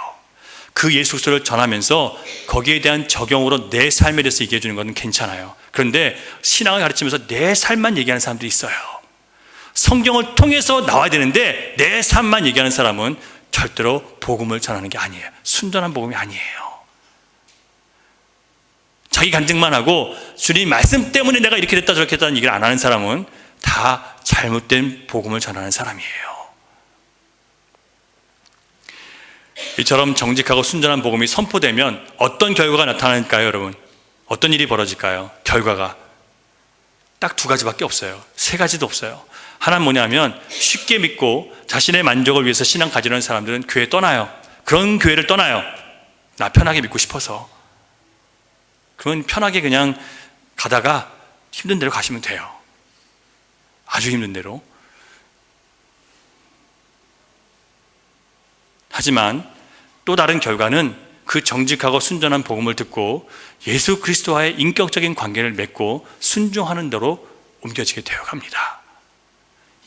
그 예수 그리스도를 전하면서 거기에 대한 적용으로 내 삶에 대해서 얘기해 주는 건 괜찮아요. 그런데 신앙을 가르치면서 내 삶만 얘기하는 사람들이 있어요. 성경을 통해서 나와야 되는데 내 삶만 얘기하는 사람은 절대로 복음을 전하는 게 아니에요. 순전한 복음이 아니에요. 자기 간증만 하고 주님 말씀 때문에 내가 이렇게 됐다 저렇게 됐다는 얘기를 안 하는 사람은 다 잘못된 복음을 전하는 사람이에요. 이처럼 정직하고 순전한 복음이 선포되면 어떤 결과가 나타날까요, 여러분? 어떤 일이 벌어질까요? 결과가 딱 두 가지밖에 없어요. 세 가지도 없어요. 하나는 뭐냐면 쉽게 믿고 자신의 만족을 위해서 신앙 가지려는 사람들은 교회 떠나요. 그런 교회를 떠나요. 나 편하게 믿고 싶어서. 그건 편하게 그냥 가다가 힘든 대로 가시면 돼요. 아주 힘든 대로. 하지만 또 다른 결과는 그 정직하고 순전한 복음을 듣고 예수 그리스도와의 인격적인 관계를 맺고 순종하는 대로 옮겨지게 되어 갑니다.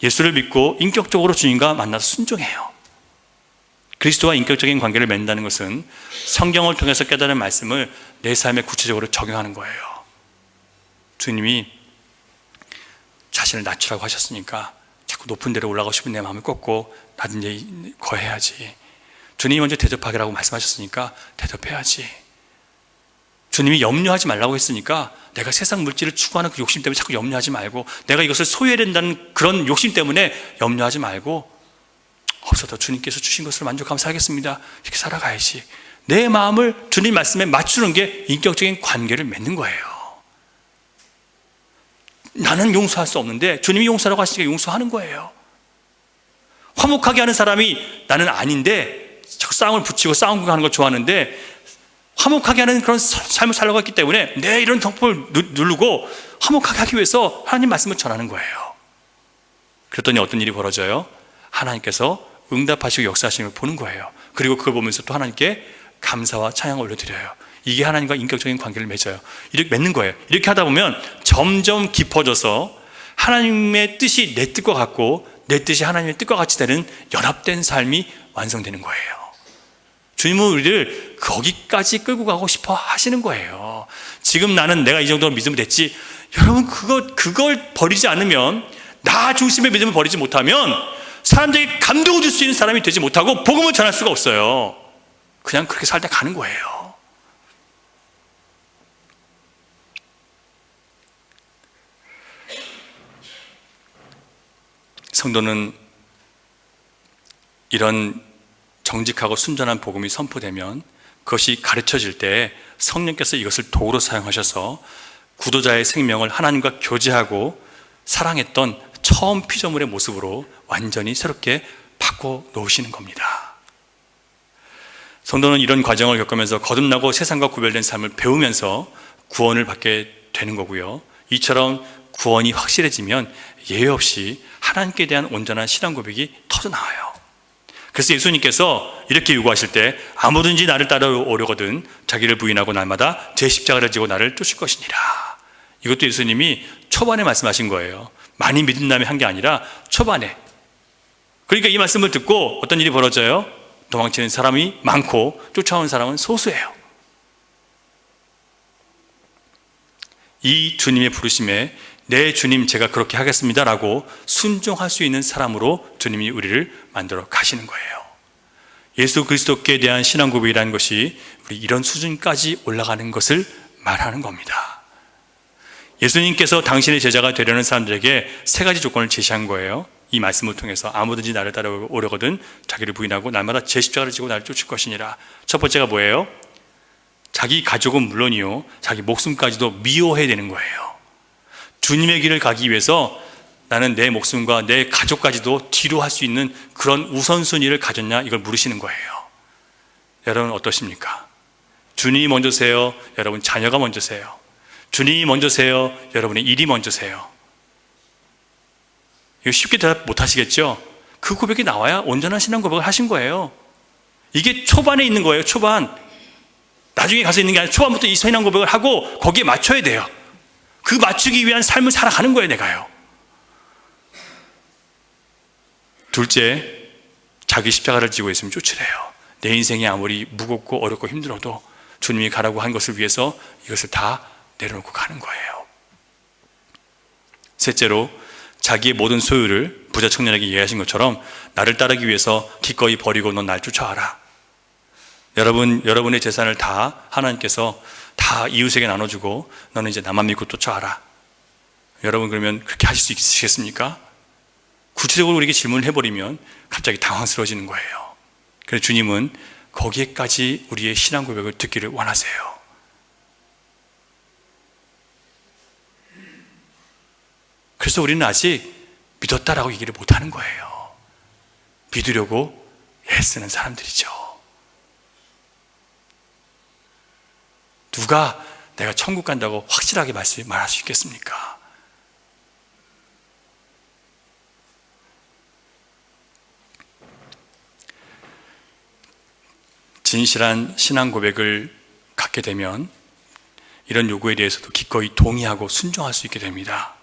예수를 믿고 인격적으로 주님과 만나서 순종해요. 그리스도와 인격적인 관계를 맺는다는 것은 성경을 통해서 깨달은 말씀을 내 삶에 구체적으로 적용하는 거예요. 주님이 자신을 낮추라고 하셨으니까 자꾸 높은 데로 올라가고 싶은 내 마음을 꺾고 낮은 데 거해야지. 주님이 먼저 대접하기라고 말씀하셨으니까 대접해야지. 주님이 염려하지 말라고 했으니까 내가 세상 물질을 추구하는 그 욕심 때문에 자꾸 염려하지 말고, 내가 이것을 소유해야 된다는 그런 욕심 때문에 염려하지 말고, 없어도 주님께서 주신 것을 만족하며 살겠습니다, 이렇게 살아가야지. 내 마음을 주님 말씀에 맞추는 게 인격적인 관계를 맺는 거예요. 나는 용서할 수 없는데 주님이 용서하라고 하시니까 용서하는 거예요. 화목하게 하는 사람이 나는 아닌데 자꾸 싸움을 붙이고 싸움을 하는 걸 좋아하는데 화목하게 하는 그런 삶을 살려고 했기 때문에 내 이런 성품을 누르고 화목하게 하기 위해서 하나님 말씀을 전하는 거예요. 그랬더니 어떤 일이 벌어져요? 하나님께서 응답하시고 역사하시는 걸 보는 거예요. 그리고 그걸 보면서 또 하나님께 감사와 찬양을 올려드려요. 이게 하나님과 인격적인 관계를 맺어요. 이렇게 맺는 거예요. 이렇게 하다 보면 점점 깊어져서 하나님의 뜻이 내 뜻과 같고 내 뜻이 하나님의 뜻과 같이 되는 연합된 삶이 완성되는 거예요. 주님은 우리를 거기까지 끌고 가고 싶어 하시는 거예요. 지금 나는 내가 이 정도로 믿음이 됐지. 여러분 그걸 버리지 않으면, 나 중심의 믿음을 버리지 못하면 사람들에게 감동을 줄 수 있는 사람이 되지 못하고 복음을 전할 수가 없어요. 그냥 그렇게 살다 가는 거예요. 성도는 이런 정직하고 순전한 복음이 선포되면 그것이 가르쳐질 때 성령께서 이것을 도구로 사용하셔서 구도자의 생명을 하나님과 교제하고 사랑했던 처음 피조물의 모습으로 완전히 새롭게 바꿔 놓으시는 겁니다. 성도는 이런 과정을 겪으면서 거듭나고 세상과 구별된 삶을 배우면서 구원을 받게 되는 거고요. 이처럼 구원이 확실해지면 예외 없이 하나님께 대한 온전한 신앙 고백이 터져나와요. 그래서 예수님께서 이렇게 요구하실 때 아무든지 나를 따라오려거든 자기를 부인하고 날마다 제 십자가를 지고 나를 쫓을 것이니라. 이것도 예수님이 초반에 말씀하신 거예요. 많이 믿은 다음에 한 게 아니라 초반에. 그러니까 이 말씀을 듣고 어떤 일이 벌어져요? 도망치는 사람이 많고 쫓아오는 사람은 소수예요. 이 주님의 부르심에 네 주님 제가 그렇게 하겠습니다 라고 순종할 수 있는 사람으로 주님이 우리를 만들어 가시는 거예요. 예수 그리스도께 대한 신앙 고백이라는 것이 우리 이런 수준까지 올라가는 것을 말하는 겁니다. 예수님께서 당신의 제자가 되려는 사람들에게 세 가지 조건을 제시한 거예요. 이 말씀을 통해서 아무든지 나를 따라오려거든 자기를 부인하고 날마다 제 십자가를 지고 나를 쫓을 것이니라. 첫 번째가 뭐예요? 자기 가족은 물론이요 자기 목숨까지도 미워해야 되는 거예요. 주님의 길을 가기 위해서 나는 내 목숨과 내 가족까지도 뒤로 할 수 있는 그런 우선순위를 가졌냐, 이걸 물으시는 거예요. 여러분 어떠십니까? 주님이 먼저세요? 여러분 자녀가 먼저세요? 주님이 먼저세요? 여러분의 일이 먼저세요? 이거 쉽게 대답 못 하시겠죠? 그 고백이 나와야 온전한 신앙 고백을 하신 거예요. 이게 초반에 있는 거예요. 초반. 나중에 가서 있는 게 아니라 초반부터 이 신앙 고백을 하고 거기에 맞춰야 돼요. 그 맞추기 위한 삶을 살아가는 거예요, 내가요. 둘째, 자기 십자가를 지고 있으면 쫓으래요. 내 인생이 아무리 무겁고 어렵고 힘들어도 주님이 가라고 한 것을 위해서 이것을 다 내려놓고 가는 거예요. 셋째로, 자기의 모든 소유를 부자 청년에게 이해하신 것처럼 나를 따르기 위해서 기꺼이 버리고 넌 날 쫓아와라. 여러분의 재산을 다 하나님께서 다 이웃에게 나눠주고 너는 이제 나만 믿고 쫓아와라. 여러분 그러면 그렇게 하실 수 있으시겠습니까? 구체적으로 우리에게 질문을 해버리면 갑자기 당황스러워지는 거예요. 그래서 주님은 거기에까지 우리의 신앙 고백을 듣기를 원하세요. 그래서 우리는 아직 믿었다라고 얘기를 못하는 거예요. 믿으려고 애쓰는 사람들이죠. 누가 내가 천국 간다고 확실하게 말할 수 있겠습니까? 진실한 신앙 고백을 갖게 되면 이런 요구에 대해서도 기꺼이 동의하고 순종할 수 있게 됩니다.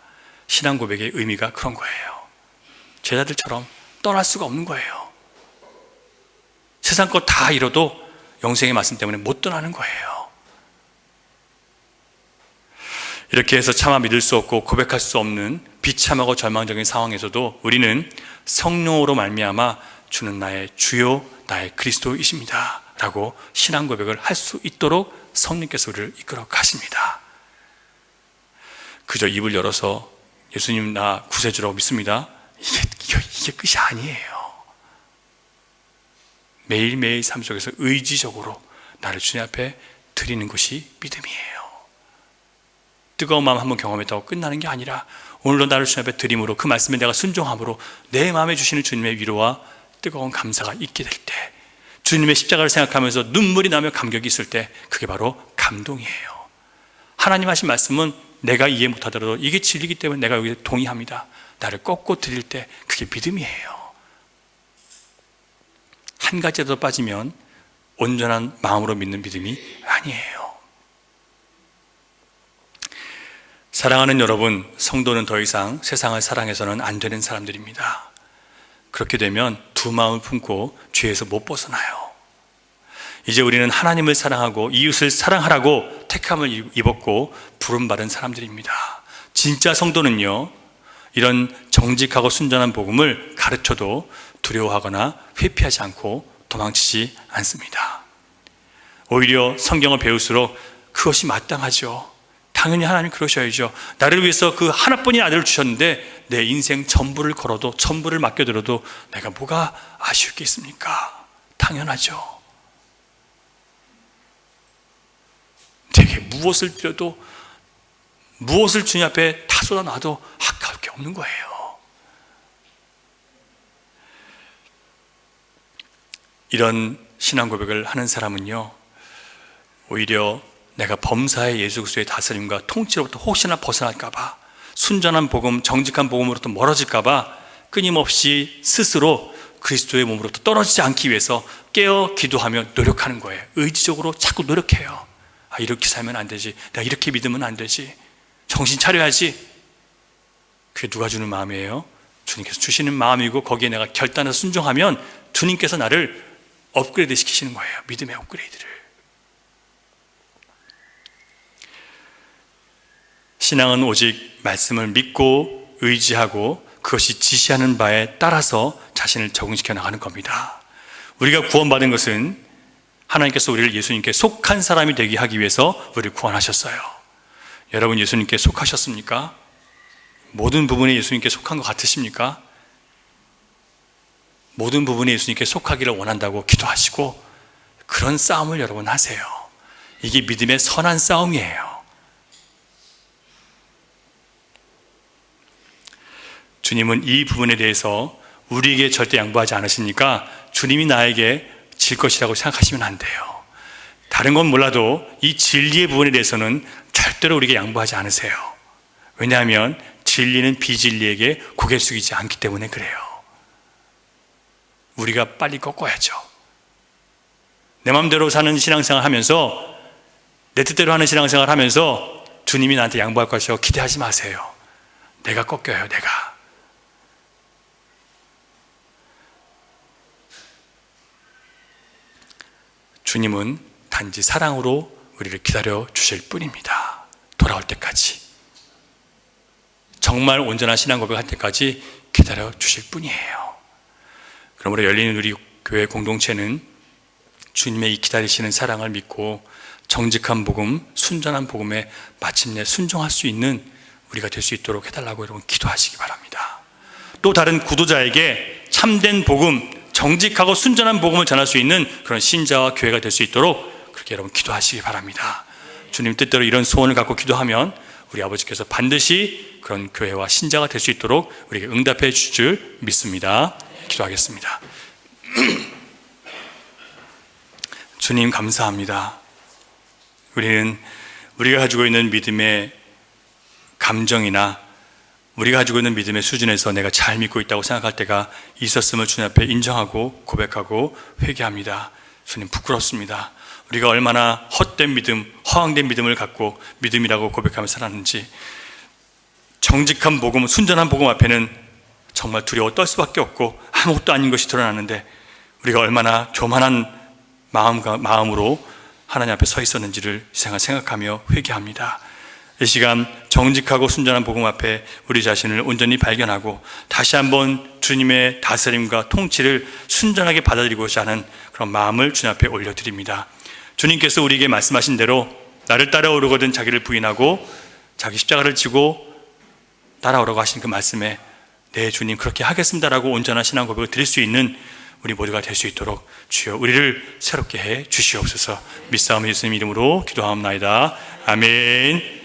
신앙 고백의 의미가 그런 거예요. 제자들처럼 떠날 수가 없는 거예요. 세상 것 다 잃어도 영생의 말씀 때문에 못 떠나는 거예요. 이렇게 해서 차마 믿을 수 없고 고백할 수 없는 비참하고 절망적인 상황에서도 우리는 성령으로 말미암아 주는 나의 주요 나의 그리스도이십니다 라고 신앙 고백을 할 수 있도록 성령께서 우리를 이끌어 가십니다. 그저 입을 열어서 예수님 나 구세주라고 믿습니다, 이게 끝이 아니에요. 매일매일 삶 속에서 의지적으로 나를 주님 앞에 드리는 것이 믿음이에요. 뜨거운 마음 한번 경험했다고 끝나는 게 아니라 오늘도 나를 주님 앞에 드림으로 그 말씀에 내가 순종함으로 내 마음에 주시는 주님의 위로와 뜨거운 감사가 있게 될 때, 주님의 십자가를 생각하면서 눈물이 나며 감격이 있을 때, 그게 바로 감동이에요. 하나님 하신 말씀은 내가 이해 못하더라도 이게 진리이기 때문에 내가 여기에 동의합니다. 나를 꺾고 드릴 때 그게 믿음이에요. 한 가지라도 빠지면 온전한 마음으로 믿는 믿음이 아니에요. 사랑하는 여러분, 성도는 더 이상 세상을 사랑해서는 안 되는 사람들입니다. 그렇게 되면 두 마음을 품고 죄에서 못 벗어나요. 이제 우리는 하나님을 사랑하고 이웃을 사랑하라고 택함을 입었고 부름받은 사람들입니다. 진짜 성도는요, 이런 정직하고 순전한 복음을 가르쳐도 두려워하거나 회피하지 않고 도망치지 않습니다. 오히려 성경을 배울수록 그것이 마땅하죠. 당연히 하나님 그러셔야죠. 나를 위해서 그 하나뿐인 아들을 주셨는데 내 인생 전부를 걸어도, 전부를 맡겨들어도 내가 뭐가 아쉬울 게 있습니까? 당연하죠. 내게 무엇을 드려도, 무엇을 주님 앞에 다 쏟아놔도 아까울 게 없는 거예요. 이런 신앙 고백을 하는 사람은요, 오히려 내가 범사의 예수 그리스도의 다스림과 통치로부터 혹시나 벗어날까봐, 순전한 복음, 정직한 복음으로부터 멀어질까봐 끊임없이 스스로 그리스도의 몸으로부터 떨어지지 않기 위해서 깨어 기도하며 노력하는 거예요. 의지적으로 자꾸 노력해요. 아, 이렇게 살면 안 되지, 내가 이렇게 믿으면 안 되지, 정신 차려야지. 그게 누가 주는 마음이에요? 주님께서 주시는 마음이고, 거기에 내가 결단해서 순종하면 주님께서 나를 업그레이드 시키시는 거예요. 믿음의 업그레이드를. 신앙은 오직 말씀을 믿고 의지하고 그것이 지시하는 바에 따라서 자신을 적응시켜 나가는 겁니다. 우리가 구원받은 것은 하나님께서 우리를 예수님께 속한 사람이 되게 하기 위해서 우리를 구원하셨어요. 여러분, 예수님께 속하셨습니까? 모든 부분에 예수님께 속한 것 같으십니까? 모든 부분에 예수님께 속하기를 원한다고 기도하시고 그런 싸움을 여러분 하세요. 이게 믿음의 선한 싸움이에요. 주님은 이 부분에 대해서 우리에게 절대 양보하지 않으시니까 주님이 나에게 질 것이라고 생각하시면 안 돼요. 다른 건 몰라도 이 진리의 부분에 대해서는 절대로 우리에게 양보하지 않으세요. 왜냐하면 진리는 비진리에게 고개 숙이지 않기 때문에 그래요. 우리가 빨리 꺾어야죠. 내 마음대로 사는 신앙생활 하면서, 내 뜻대로 하는 신앙생활 하면서 주님이 나한테 양보할 것이라고 기대하지 마세요. 내가 꺾여요, 내가. 주님은 단지 사랑으로 우리를 기다려 주실 뿐입니다. 돌아올 때까지, 정말 온전한 신앙 고백할 때까지 기다려 주실 뿐이에요. 그러므로 열리는 우리 교회 공동체는 주님의 이 기다리시는 사랑을 믿고 정직한 복음, 순전한 복음에 마침내 순종할 수 있는 우리가 될 수 있도록 해달라고 여러분 기도하시기 바랍니다. 또 다른 구도자에게 참된 복음, 정직하고 순전한 복음을 전할 수 있는 그런 신자와 교회가 될 수 있도록 그렇게 여러분 기도하시기 바랍니다. 주님 뜻대로 이런 소원을 갖고 기도하면 우리 아버지께서 반드시 그런 교회와 신자가 될 수 있도록 우리에게 응답해 주실 줄 믿습니다. 기도하겠습니다. 주님 감사합니다. 우리는 우리가 가지고 있는 믿음의 감정이나 우리가 가지고 있는 믿음의 수준에서 내가 잘 믿고 있다고 생각할 때가 있었음을 주님 앞에 인정하고 고백하고 회개합니다. 주님 부끄럽습니다. 우리가 얼마나 헛된 믿음, 허황된 믿음을 갖고 믿음이라고 고백하며 살았는지, 정직한 복음, 순전한 복음 앞에는 정말 두려워 떨 수밖에 없고 아무것도 아닌 것이 드러나는데 우리가 얼마나 교만한 마음으로 하나님 앞에 서 있었는지를 생각하며 회개합니다. 이 시간 정직하고 순전한 복음 앞에 우리 자신을 온전히 발견하고 다시 한번 주님의 다스림과 통치를 순전하게 받아들이고자 하는 그런 마음을 주님 앞에 올려드립니다. 주님께서 우리에게 말씀하신 대로 나를 따라오려거든 자기를 부인하고 자기 십자가를 지고 따라오라고 하신 그 말씀에 네 주님 그렇게 하겠습니다라고 온전한 신앙 고백을 드릴 수 있는 우리 모두가 될 수 있도록 주여 우리를 새롭게 해 주시옵소서. 믿사오며 예수님 이름으로 기도하옵나이다. 아멘.